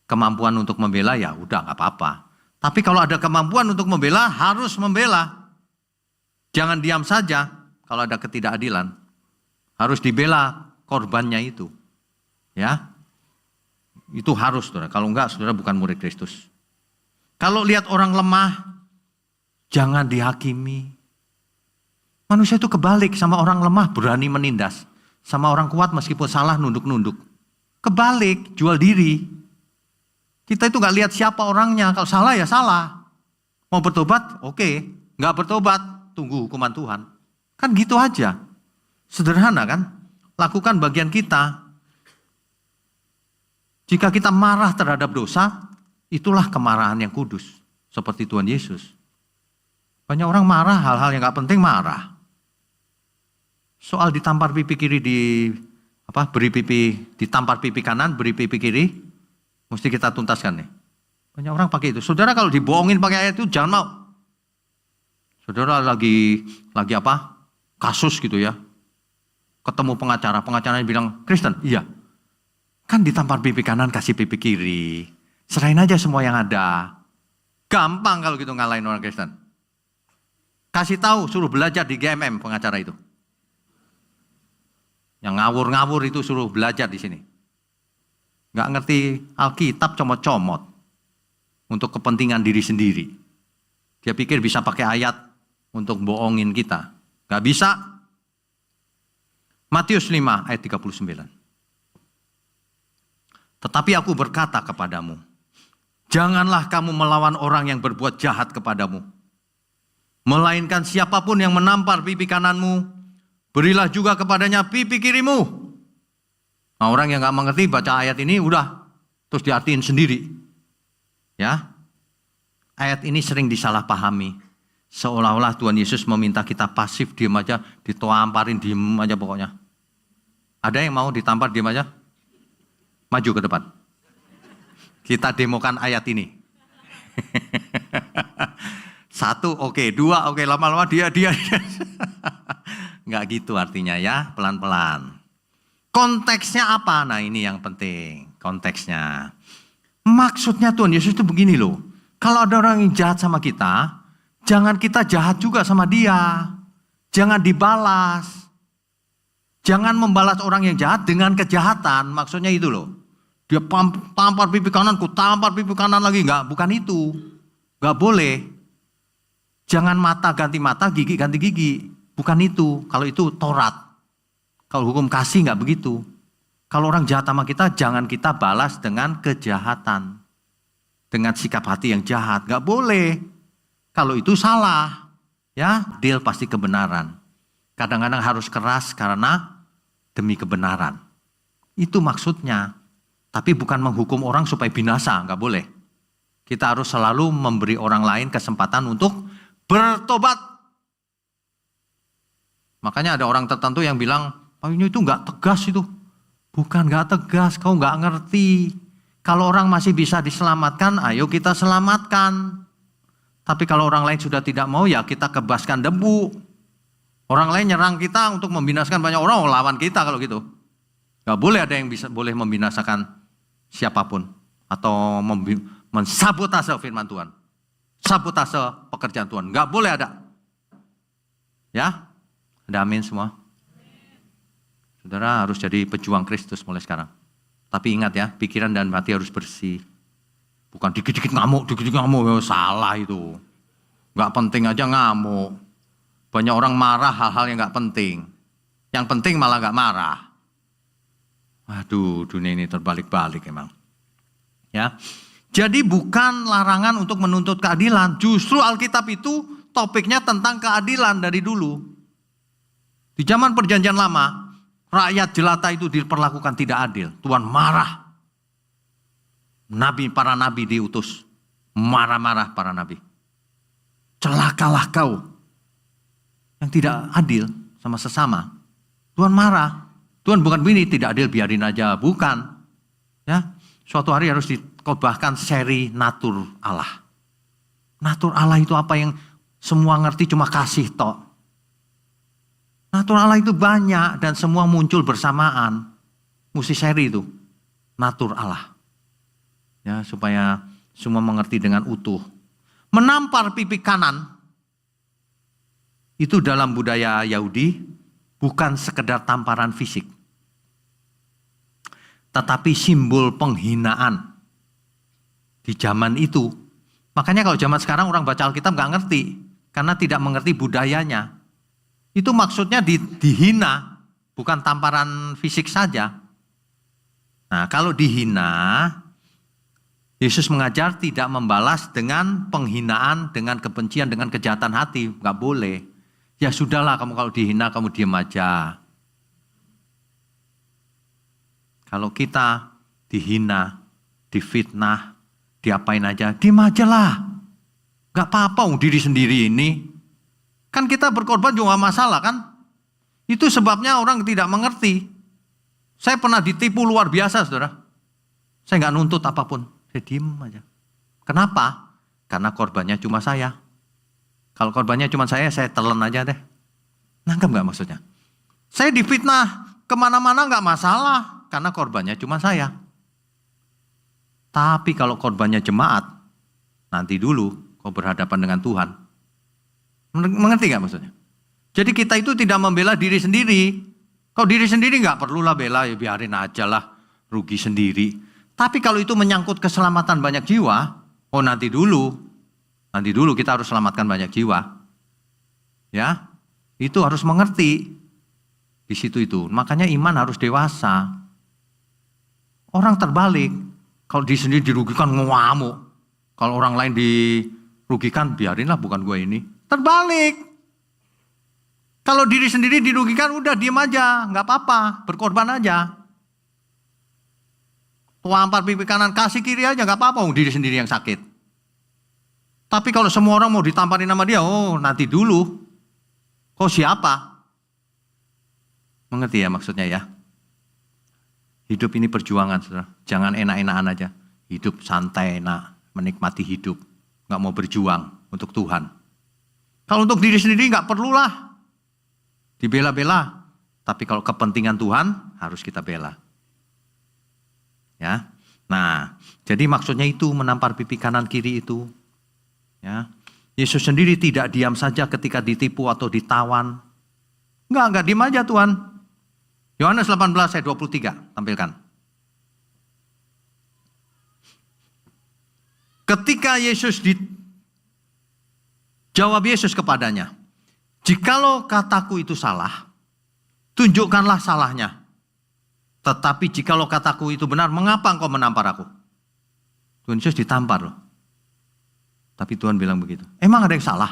kemampuan untuk membela, ya udah nggak apa-apa. Tapi kalau ada kemampuan untuk membela, harus membela. Jangan diam saja kalau ada ketidakadilan. Harus dibela korbannya itu. Ya, itu harus, saudara. Kalau enggak, saudara bukan murid Kristus. Kalau lihat orang lemah, jangan dihakimi. Manusia itu kebalik, sama orang lemah berani menindas. Sama orang kuat meskipun salah nunduk-nunduk. Kebalik, jual diri. Kita itu gak lihat siapa orangnya, kalau salah ya salah. Mau bertobat, oke. Gak bertobat, tunggu hukuman Tuhan. Kan gitu aja. Sederhana kan? Lakukan bagian kita. Jika kita marah terhadap dosa, itulah kemarahan yang kudus. Seperti Tuhan Yesus. Banyak orang marah, hal-hal yang gak penting marah. Soal ditampar pipi kiri ditampar pipi kanan, beri pipi kiri, mesti kita tuntaskan nih. Banyak orang pakai itu. Saudara kalau dibohongin pakai ayat itu jangan mau. Saudara lagi kasus gitu ya. Ketemu pengacaranya bilang, Kristen, iya. Kan ditampar pipi kanan, kasih pipi kiri. Serahin aja semua yang ada. Gampang kalau gitu ngalahin orang Kristen. Kasih tahu, suruh belajar di GMM pengacara itu. Yang ngawur-ngawur itu suruh belajar di sini. Nggak ngerti Alkitab, comot-comot. Untuk kepentingan diri sendiri. Dia pikir bisa pakai ayat untuk bohongin kita. Nggak bisa. Matius 5 ayat 39. Tetapi aku berkata kepadamu, janganlah kamu melawan orang yang berbuat jahat kepadamu. Melainkan siapapun yang menampar pipi kananmu, berilah juga kepadanya pipi kirimu. Nah, orang yang gak mengerti baca ayat ini udah terus diartiin sendiri. Ya, ayat ini sering disalahpahami. Seolah-olah Tuhan Yesus meminta kita pasif, diem aja, ditamparin diem aja pokoknya. Ada yang mau ditampar diem aja? Maju ke depan. Kita demokan ayat ini. Satu, oke. Dua, oke. Lama-lama dia. Nggak gitu artinya ya, pelan-pelan. Konteksnya apa? Nah ini yang penting, konteksnya. Maksudnya Tuhan Yesus itu begini loh. Kalau ada orang yang jahat sama kita, jangan kita jahat juga sama dia. Jangan dibalas. Jangan membalas orang yang jahat dengan kejahatan. Maksudnya itu loh. Dia tampar pipi kanan, ku tampar pipi kanan lagi. Enggak, bukan itu. Enggak boleh. Jangan mata ganti mata, gigi ganti gigi. Bukan itu. Kalau itu Taurat. Kalau hukum kasih enggak begitu. Kalau orang jahat sama kita, jangan kita balas dengan kejahatan. Dengan sikap hati yang jahat. Enggak boleh. Kalau itu salah. Ya, deal pasti kebenaran. Kadang-kadang harus keras karena demi kebenaran. Itu maksudnya. Tapi bukan menghukum orang supaya binasa, enggak boleh. Kita harus selalu memberi orang lain kesempatan untuk bertobat. Makanya ada orang tertentu yang bilang, oh ini itu enggak tegas itu. Bukan enggak tegas, kau enggak ngerti. Kalau orang masih bisa diselamatkan, ayo kita selamatkan. Tapi kalau orang lain sudah tidak mau, ya kita kebaskan debu. Orang lain nyerang kita untuk membinasakan banyak orang, lawan kita kalau gitu. Enggak boleh ada yang boleh membinasakan siapapun atau mensabotase firman Tuhan, sabotase pekerjaan Tuhan, nggak boleh ada. Ya, ada amin semua. Saudara harus jadi pejuang Kristus mulai sekarang. Tapi ingat ya, pikiran dan hati harus bersih. Bukan dikit-dikit ngamuk, salah itu. Nggak penting aja ngamuk. Banyak orang marah hal-hal yang nggak penting. Yang penting malah nggak marah. Aduh, dunia ini terbalik-balik emang. Ya. Jadi bukan larangan untuk menuntut keadilan. Justru Alkitab itu topiknya tentang keadilan dari dulu. Di zaman Perjanjian Lama, rakyat jelata itu diperlakukan tidak adil. Tuhan marah. Para nabi diutus. Marah-marah para nabi. Celakalah kau yang tidak adil sama sesama. Tuhan marah. Tuhan bukan begini, tidak adil biarin aja, bukan. Ya, suatu hari harus dikobahkan seri natur Allah. Natur Allah itu apa yang semua ngerti cuma kasih tok. Natur Allah itu banyak dan semua muncul bersamaan. Mesti seri itu. natur Allah. Ya, supaya semua mengerti dengan utuh. Menampar pipi kanan itu dalam budaya Yahudi bukan sekedar tamparan fisik, tetapi simbol penghinaan di zaman itu. Makanya kalau zaman sekarang orang baca Alkitab nggak ngerti, karena tidak mengerti budayanya. Itu maksudnya dihina, bukan tamparan fisik saja. Nah, kalau dihina, Yesus mengajar tidak membalas dengan penghinaan, dengan kebencian, dengan kejahatan hati. Nggak boleh. Ya sudahlah, kamu kalau dihina, kamu diam aja. Kalau kita dihina, difitnah, diapain aja, diam aja lah. Nggak apa-apa, diri sendiri ini. Kan kita berkorban juga nggak masalah kan. Itu sebabnya orang tidak mengerti. Saya pernah ditipu luar biasa, saudara. Saya nggak nuntut apapun, saya diem aja. Kenapa? Karena korbannya cuma saya. Kalau korbannya cuma saya telan aja deh. Nangkep nggak maksudnya? Saya difitnah kemana-mana nggak masalah, karena korbannya cuma saya. Tapi kalau korbannya jemaat, nanti dulu kau berhadapan dengan Tuhan. Mengerti nggak maksudnya? Jadi kita itu tidak membela diri sendiri. Kalau diri sendiri nggak perlulah bela, ya biarin aja lah, rugi sendiri. Tapi kalau itu menyangkut keselamatan banyak jiwa, oh nanti dulu kita harus selamatkan banyak jiwa. Ya, itu harus mengerti di situ itu. Makanya iman harus dewasa. Orang terbalik, kalau diri sendiri dirugikan ngamuk. Kalau orang lain dirugikan, biarinlah bukan gue ini. Terbalik. Kalau diri sendiri dirugikan, udah diem aja, nggak apa-apa, berkorban aja. Tampar pipi kanan, kasih kiri aja, nggak apa-apa, diri sendiri yang sakit. Tapi kalau semua orang mau ditamparin sama dia, oh nanti dulu. Kau siapa? Mengerti ya maksudnya ya? Hidup ini perjuangan, saudara. Jangan enak-enakan aja. Hidup santai, enak, menikmati hidup. Nggak mau berjuang untuk Tuhan. Kalau untuk diri sendiri nggak perlulah dibela-bela. Tapi kalau kepentingan Tuhan harus kita bela. Ya. Nah, jadi maksudnya itu menampar pipi kanan kiri itu. Ya. Yesus sendiri tidak diam saja ketika ditipu atau ditawan. Enggak diam aja Tuhan. Yohanes 18 ayat 23, tampilkan. Ketika jawab Yesus kepadanya, jikalau kataku itu salah, tunjukkanlah salahnya. Tetapi jikalau kataku itu benar, mengapa engkau menampar aku? Tuhan Yesus ditampar loh. Tapi Tuhan bilang begitu. Emang ada yang salah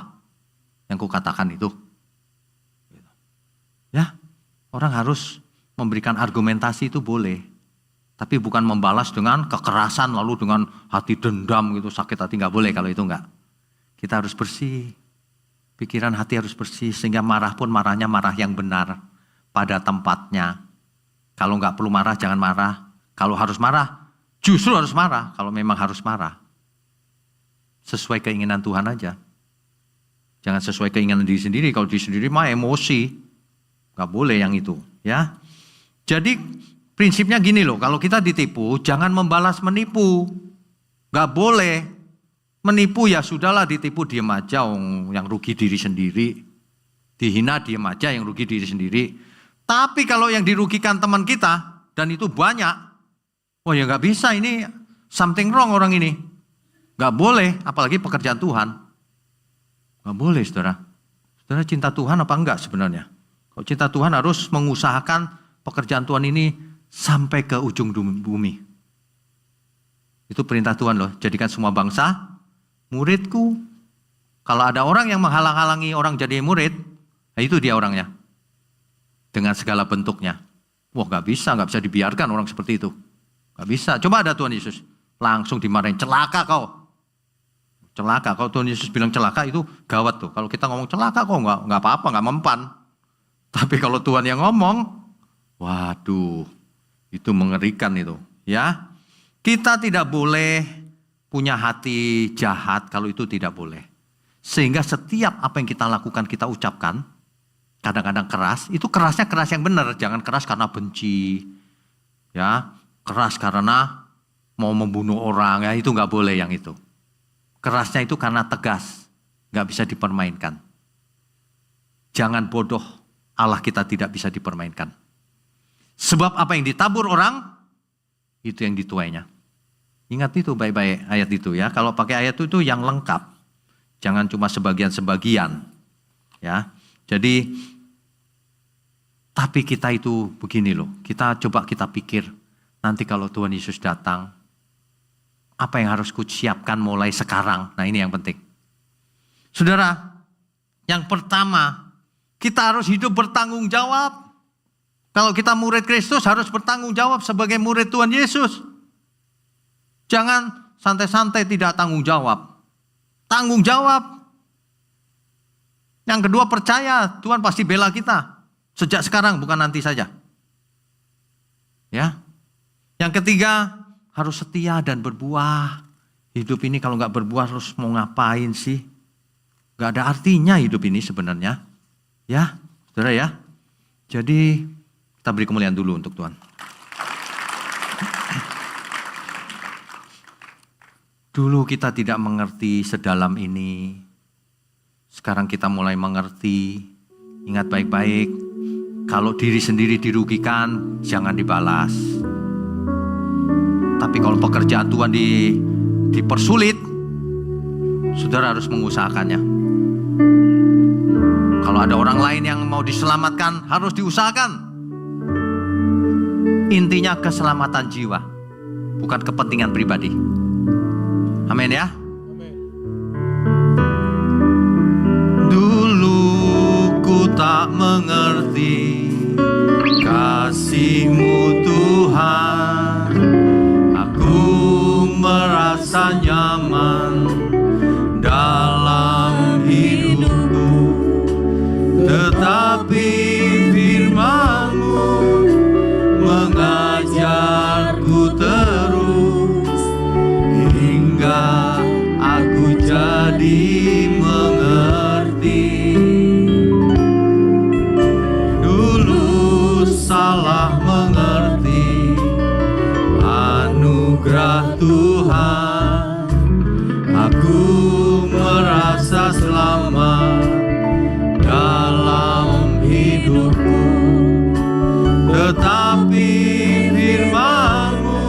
yang kukatakan itu? Ya, orang harus memberikan argumentasi itu boleh. Tapi bukan membalas dengan kekerasan lalu dengan hati dendam gitu, sakit hati, nggak boleh kalau itu nggak. Kita harus bersih. Pikiran hati harus bersih sehingga marah pun marahnya marah yang benar pada tempatnya. Kalau nggak perlu marah jangan marah. Kalau harus marah justru harus marah kalau memang harus marah. Sesuai keinginan Tuhan aja. Jangan sesuai keinginan diri sendiri. Kalau diri sendiri mah emosi. Gak boleh yang itu. Ya. Jadi prinsipnya gini loh. Kalau kita ditipu jangan membalas menipu. Gak boleh. Menipu ya sudahlah, ditipu diem aja. Yang rugi diri sendiri. Dihina diem aja, yang rugi diri sendiri. Tapi kalau yang dirugikan teman kita. Dan itu banyak. Oh ya gak bisa, ini something wrong orang ini. Gak boleh, apalagi pekerjaan Tuhan. Gak boleh saudara. Saudara cinta Tuhan apa enggak sebenarnya? Kalau cinta Tuhan harus mengusahakan pekerjaan Tuhan ini sampai ke ujung bumi. Itu perintah Tuhan loh. Jadikan semua bangsa muridku. Kalau ada orang yang menghalang-halangi orang jadi murid, nah itu dia orangnya. Dengan segala bentuknya. Wah gak bisa dibiarkan orang seperti itu. Gak bisa. Coba ada Tuhan Yesus. Langsung dimarahin, celaka kau. Celaka, kalau Tuhan Yesus bilang celaka itu gawat tuh. Kalau kita ngomong celaka kok nggak apa-apa, nggak mempan. Tapi kalau Tuhan yang ngomong, waduh, itu mengerikan itu. Ya, kita tidak boleh punya hati jahat kalau itu tidak boleh. Sehingga setiap apa yang kita lakukan, kita ucapkan, kadang-kadang keras, itu kerasnya keras yang benar. Jangan keras karena benci, ya, keras karena mau membunuh orang, ya itu nggak boleh yang itu. Kerasnya itu karena tegas, nggak bisa dipermainkan. Jangan bodoh, Allah kita tidak bisa dipermainkan. Sebab apa yang ditabur orang, itu yang dituainya. Ingat itu baik-baik ayat itu ya. Kalau pakai ayat itu yang lengkap, jangan cuma sebagian-sebagian. Ya, jadi tapi kita itu begini loh, kita pikir, nanti kalau Tuhan Yesus datang, apa yang harus kusiapkan mulai sekarang? Nah ini yang penting. Saudara, yang pertama, kita harus hidup bertanggung jawab. Kalau kita murid Kristus harus bertanggung jawab sebagai murid Tuhan Yesus. Jangan santai-santai tidak tanggung jawab. Tanggung jawab. Yang kedua, percaya Tuhan pasti bela kita. Sejak sekarang, bukan nanti saja. Ya. Yang ketiga, harus setia dan berbuah. Hidup ini kalau nggak berbuah harus mau ngapain sih? Nggak ada artinya hidup ini sebenarnya. Ya, saudara ya. Jadi kita beri kemuliaan dulu untuk Tuhan. Dulu kita tidak mengerti sedalam ini. Sekarang kita mulai mengerti. Ingat baik-baik, kalau diri sendiri dirugikan, jangan dibalas. Tapi kalau pekerjaan Tuhan dipersulit, saudara harus mengusahakannya. Kalau ada orang lain yang mau diselamatkan, harus diusahakan. Intinya keselamatan jiwa, bukan kepentingan pribadi. Amin ya. Dulu ku tak mengerti kasih-Mu Tuhan, aku merasa nyaman dalam hidupku, tetapi firman-Mu mengajarku terus hingga aku jadi mengerti. Dulu salah mengerti anugerah Tuhan, aku merasa selamat dalam hidupku, tetapi firman-Mu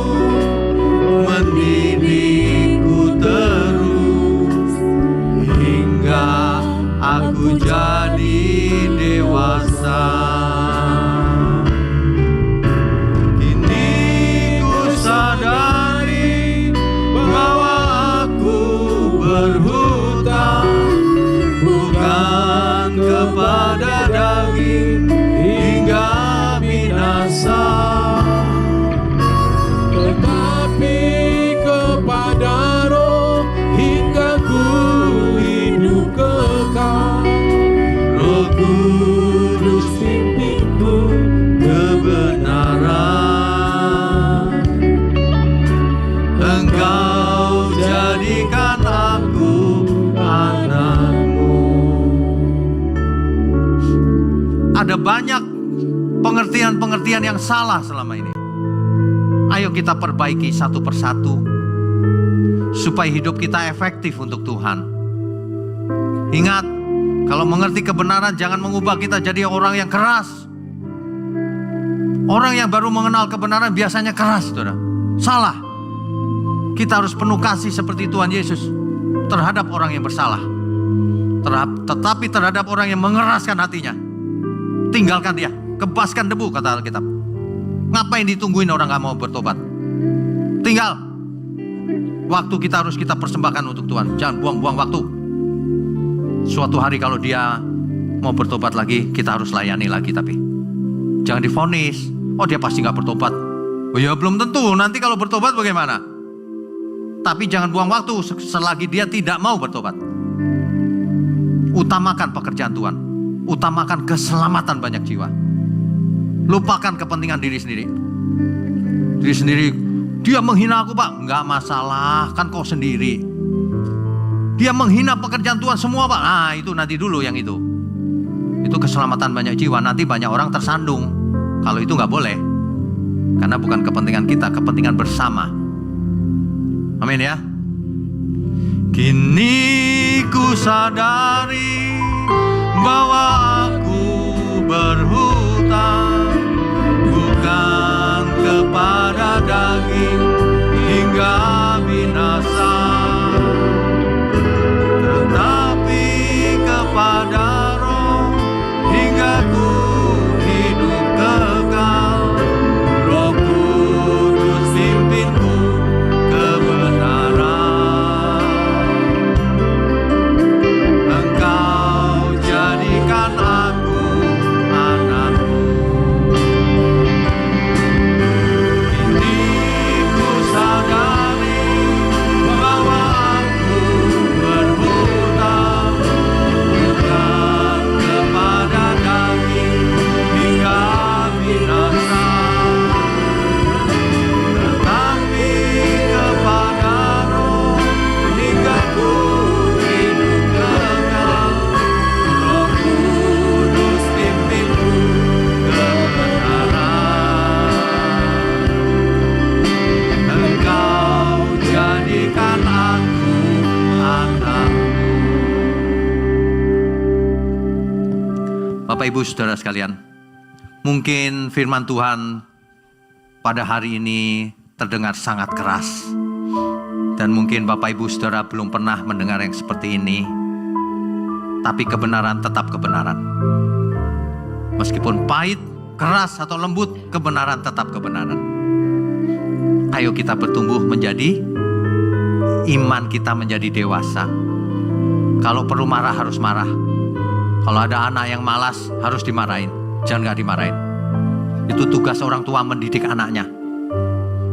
mendidikku terus hingga aku jadi dewasa. Kini ku sadari bahwa aku berhutang bukan kepada daging hingga binasa, tetapi kepada roh hingga ku hidup kekal. Roh Kudus pimpinku kebenaran. Engkau jadikan aku anak-Mu. Ada banyak pengertian-pengertian yang salah selama ini. Ayo kita perbaiki satu persatu supaya hidup kita efektif untuk Tuhan. Ingat, kalau mengerti kebenaran jangan mengubah kita jadi orang yang keras. Orang yang baru mengenal kebenaran biasanya keras, saudara. Salah. Kita harus penuh kasih seperti Tuhan Yesus terhadap orang yang bersalah. Tetapi terhadap orang yang mengeraskan hatinya, tinggalkan dia, kebaskan debu, kata Alkitab. Ngapain ditungguin orang gak mau bertobat? Tinggal. Waktu kita harus kita persembahkan untuk Tuhan. Jangan buang-buang waktu. Suatu hari kalau dia mau bertobat lagi, kita harus layani lagi. Tapi jangan divonis, oh dia pasti gak bertobat. Oh ya belum tentu, nanti kalau bertobat bagaimana? Tapi jangan buang waktu selagi dia tidak mau bertobat. Utamakan pekerjaan Tuhan. Utamakan keselamatan banyak jiwa. Lupakan kepentingan diri sendiri. Diri sendiri, dia menghina aku Pak. Enggak masalah, kan kau sendiri. Dia menghina pekerjaan Tuhan semua Pak. Nah itu nanti dulu yang itu. Itu keselamatan banyak jiwa. Nanti banyak orang tersandung. Kalau itu gak boleh. Karena bukan kepentingan kita, kepentingan bersama. Amin ya. Kini ku sadari bahwa aku berhutang bukan kepada daging hingga binasa, tetapi kepada Roh hingga ku hidup kekal. Roh Kudus pimpinku kebenaran. Engkau jadikan aku anakmu. Kini ku sadari bahwa aku berhutang bukan kepada daging hingga binasa, tetapi kepada Roh hingga ku hidup kekal. Roh Kudus pimpinku kebenaran. Engkau jadikan aku anakmu. Bapak Ibu Saudara sekalian, mungkin firman Tuhan pada hari ini terdengar sangat keras. Dan mungkin Bapak Ibu Saudara belum pernah mendengar yang seperti ini. Tapi kebenaran tetap kebenaran. Meskipun pahit, keras atau lembut, kebenaran tetap kebenaran. Ayo kita bertumbuh menjadi, iman kita menjadi dewasa. Kalau perlu marah harus marah. Kalau ada anak yang malas harus dimarahin. Jangan gak dimarahin. Itu tugas orang tua mendidik anaknya.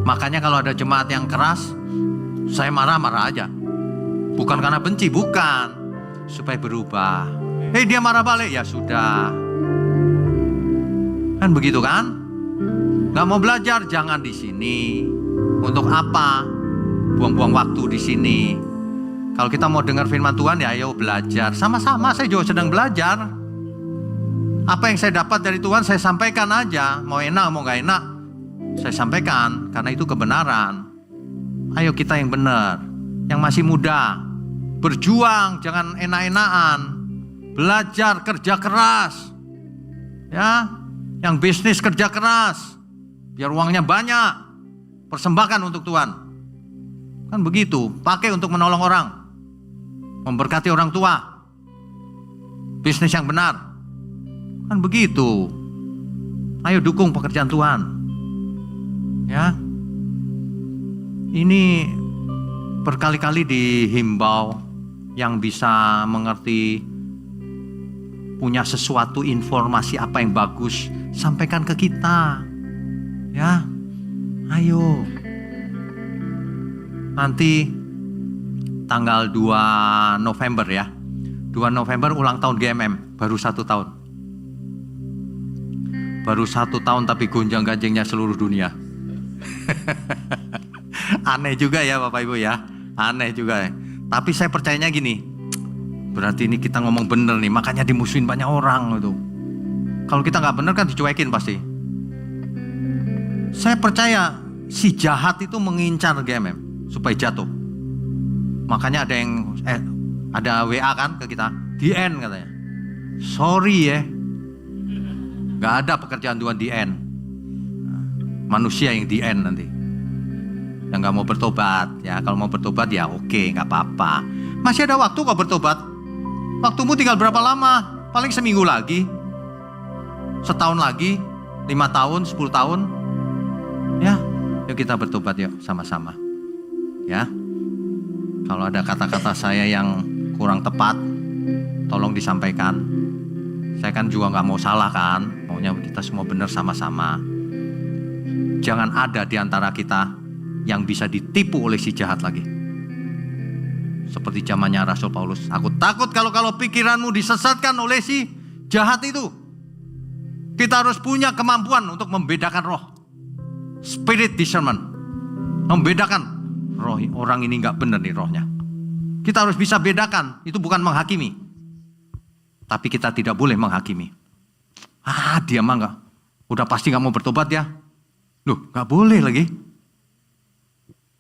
Makanya kalau ada jemaat yang keras, saya marah-marah aja. Bukan karena benci, bukan. Supaya berubah. Dia marah balik, ya sudah. Kan begitu kan? Gak mau belajar, jangan di sini. Untuk apa? Buang-buang waktu di sini. Kalau kita mau dengar firman Tuhan, ya ayo belajar. Sama-sama, saya juga sedang belajar. Apa yang saya dapat dari Tuhan, saya sampaikan aja. Mau enak, mau gak enak, saya sampaikan. Karena itu kebenaran. Ayo kita yang benar. Yang masih muda, berjuang, jangan enak-enakan. Belajar, kerja keras. Ya, yang bisnis kerja keras. Biar uangnya banyak. Persembahkan untuk Tuhan. Kan begitu, pakai untuk menolong orang. Memberkati orang tua. Bisnis yang benar. Kan begitu. Ayo dukung pekerjaan Tuhan. Ya. Ini berkali-kali dihimbau yang bisa mengerti, punya sesuatu informasi apa yang bagus, sampaikan ke kita. Ya. Ayo. Nanti tanggal 2 November ya. 2 November ulang tahun GMM, baru 1 tahun. Baru 1 tahun tapi gonjang-ganjingnya seluruh dunia. Aneh juga ya Bapak Ibu ya. Aneh juga ya. Tapi saya percayanya gini. Berarti ini kita ngomong bener nih, makanya dimusuhin banyak orang gitu. Kalau kita gak bener kan dicuekin pasti. Saya percaya si jahat itu mengincar GMM supaya jatuh. Makanya ada yang ada WA kan ke kita, di end katanya. Sorry ya, gak ada pekerjaan Tuhan di end. Manusia yang di end nanti. Yang gak mau bertobat ya, kalau mau bertobat ya oke, gak apa-apa. Masih ada waktu kok bertobat. Waktumu tinggal berapa lama? Paling seminggu lagi, setahun lagi, 5 tahun, 10 tahun. Ya, yuk kita bertobat yuk sama-sama. Ya. Kalau ada kata-kata saya yang kurang tepat, tolong disampaikan. Saya kan juga gak mau salah kan, maunya kita semua benar sama-sama. Jangan ada di antara kita yang bisa ditipu oleh si jahat lagi. Seperti zamannya Rasul Paulus. Aku takut kalau pikiranmu disesatkan oleh si jahat itu. Kita harus punya kemampuan untuk membedakan roh. Spirit discernment. Membedakan. Roh orang ini gak benar nih rohnya. Kita harus bisa bedakan. Itu bukan menghakimi. Tapi kita tidak boleh menghakimi. Dia mah gak, udah pasti gak mau bertobat ya. Loh, nggak boleh lagi.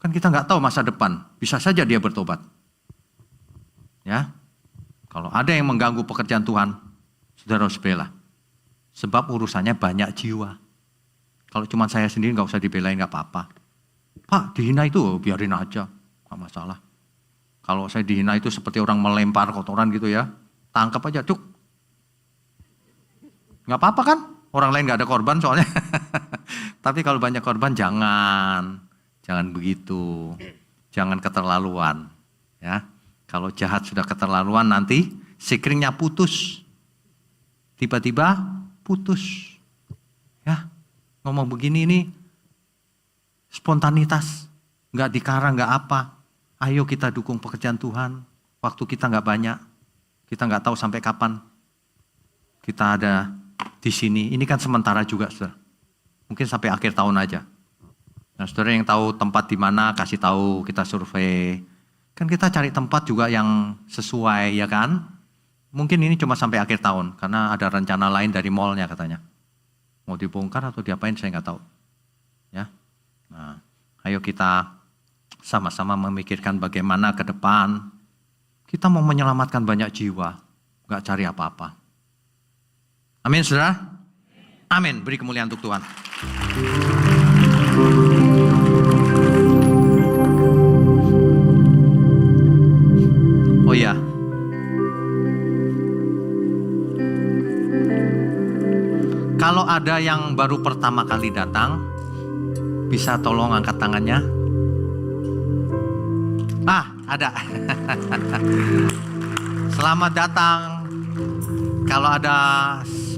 Kan kita nggak tahu masa depan, bisa saja dia bertobat. Ya, kalau ada yang mengganggu pekerjaan Tuhan, saudara harus bela. Sebab urusannya banyak jiwa. Kalau cuma saya sendiri nggak usah dibelain, nggak apa-apa. Pak, dihina itu biarin aja, nggak masalah. Kalau saya dihina itu seperti orang melempar kotoran gitu ya, tangkap aja, cuk. Nggak apa-apa kan? Orang lain nggak ada korban soalnya. Tapi kalau banyak korban jangan begitu, jangan keterlaluan. Ya, kalau jahat sudah keterlaluan nanti sikringnya putus, tiba-tiba putus. Ya, ngomong begini ini spontanitas, nggak dikarang, nggak apa. Ayo kita dukung pekerjaan Tuhan. Waktu kita nggak banyak, kita nggak tahu sampai kapan kita ada di sini. Ini kan sementara juga, saudara. Mungkin sampai akhir tahun aja. Nah, saudara yang tahu tempat di mana, kasih tahu, kita survei. Kan kita cari tempat juga yang sesuai, ya kan? Mungkin ini cuma sampai akhir tahun, karena ada rencana lain dari mallnya katanya. Mau dibongkar atau diapain saya nggak tahu. Ya, nah, ayo kita sama-sama memikirkan bagaimana ke depan kita mau menyelamatkan banyak jiwa, nggak cari apa-apa. Amin, saudara. Amin. Beri kemuliaan untuk Tuhan. Oh ya, kalau ada yang baru pertama kali datang, bisa tolong angkat tangannya. Ada. Selamat datang. Kalau ada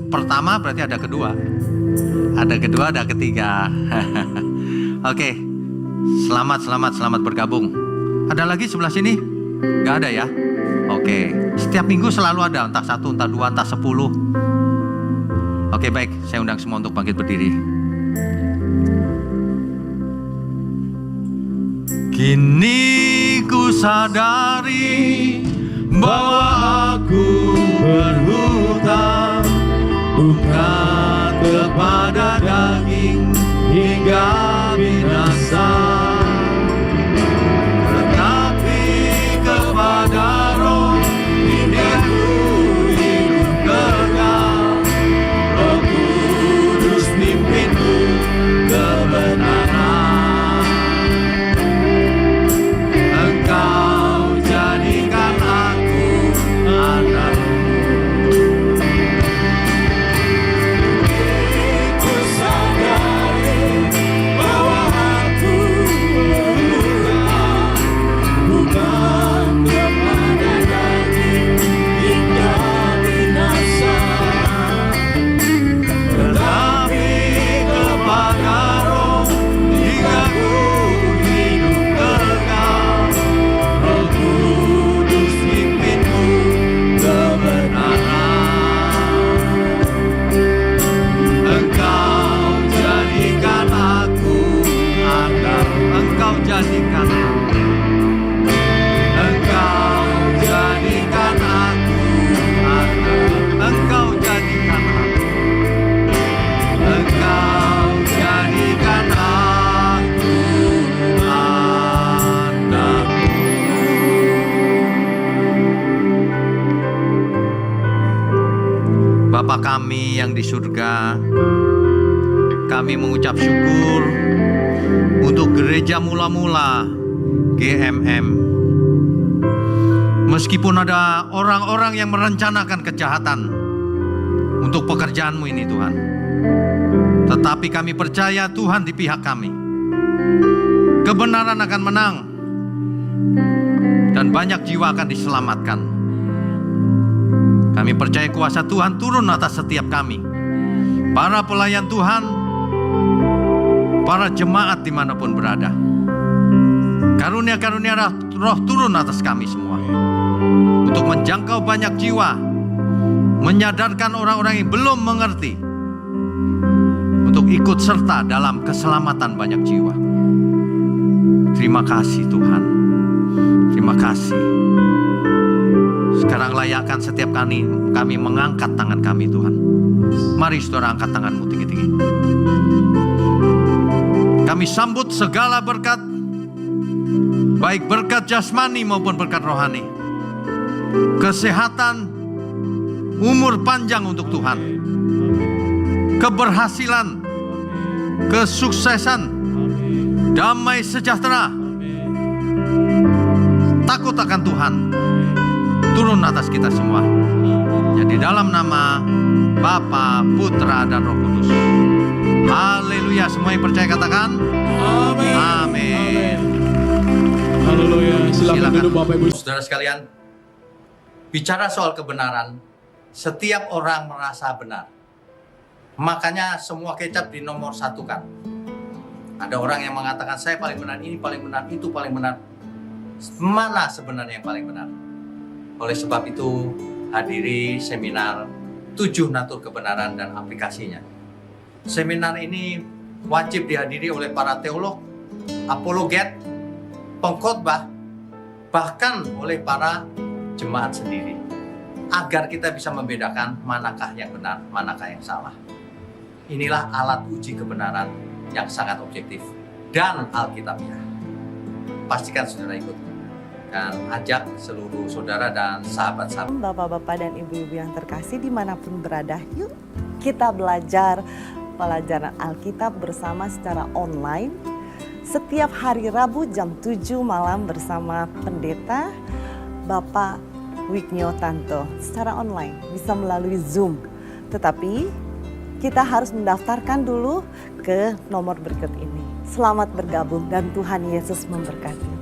pertama berarti ada kedua. Ada kedua, ada ketiga. Oke. Selamat bergabung. Ada lagi sebelah sini? Gak ada ya? Oke. Setiap minggu selalu ada, entah 1, entah 2, entah 10. Oke, baik. Saya undang semua untuk bangkit berdiri. Kini ku sadari bahwa aku berhutang bukan kepada daging hingga binasa, tetapi kepada Roh hingga ku hidup kekal. Roh Kudus pimpinku kebenaran. Engkau jadikan aku anakmu. Ku sadari bahwa aku berhutang bukan kepada daging hingga binasa, tetapi kepada Roh hingga ku hidup kekal. Roh Kudus pimpinku kebenaran. Engkau jadikan aku anak. Engkau jadikan aku. Engkau jadikan aku anak. Engkau jadikan aku. Engkau jadikan aku anakmu. Bapa kami yang di surga, kami mengucap syukur untuk gereja mula-mula GMM. Meskipun ada orang-orang yang merencanakan kejahatan untuk pekerjaanmu ini Tuhan, tetapi kami percaya Tuhan di pihak kami. Kebenaran akan menang dan banyak jiwa akan diselamatkan. Kami percaya kuasa Tuhan turun atas setiap kami, para pelayan Tuhan, para jemaat dimanapun berada. Karunia-karunia Roh turun atas kami semua, untuk menjangkau banyak jiwa, menyadarkan orang-orang yang belum mengerti, untuk ikut serta dalam keselamatan banyak jiwa. Terima kasih Tuhan, terima kasih. Sekarang layakkan setiap kami mengangkat tangan kami Tuhan. Mari saudara angkat tanganmu tinggi-tinggi. Kami sambut segala berkat, baik berkat jasmani maupun berkat rohani. Kesehatan, umur panjang untuk Tuhan. Keberhasilan, kesuksesan, damai sejahtera, takut akan Tuhan turun atas kita semua. Yang di dalam nama Bapa, Putra, dan Roh Kudus. Haleluya. Semua yang percaya katakan Amin. amin. Haleluya. Silakan duduk Bapak Ibu. Saudara sekalian, bicara soal kebenaran, setiap orang merasa benar. Makanya semua kecap dinomor satukan. Ada orang yang mengatakan saya paling benar, ini paling benar, itu paling benar. Mana sebenarnya yang paling benar? Oleh sebab itu, hadiri seminar 7 natur kebenaran dan aplikasinya. Seminar ini wajib dihadiri oleh para teolog, apologet, pengkhotbah, bahkan oleh para jemaat sendiri, agar kita bisa membedakan manakah yang benar, manakah yang salah. Inilah alat uji kebenaran yang sangat objektif dan alkitabiah. Pastikan saudara ikut dan ajak seluruh saudara dan sahabat-sahabat. Bapak-bapak dan ibu-ibu yang terkasih dimanapun berada, yuk kita belajar pelajaran Alkitab bersama secara online setiap hari Rabu jam 7 malam bersama pendeta Bapak Wignio Tanto secara online, bisa melalui Zoom. Tetapi kita harus mendaftarkan dulu ke nomor berikut ini. Selamat bergabung dan Tuhan Yesus memberkati.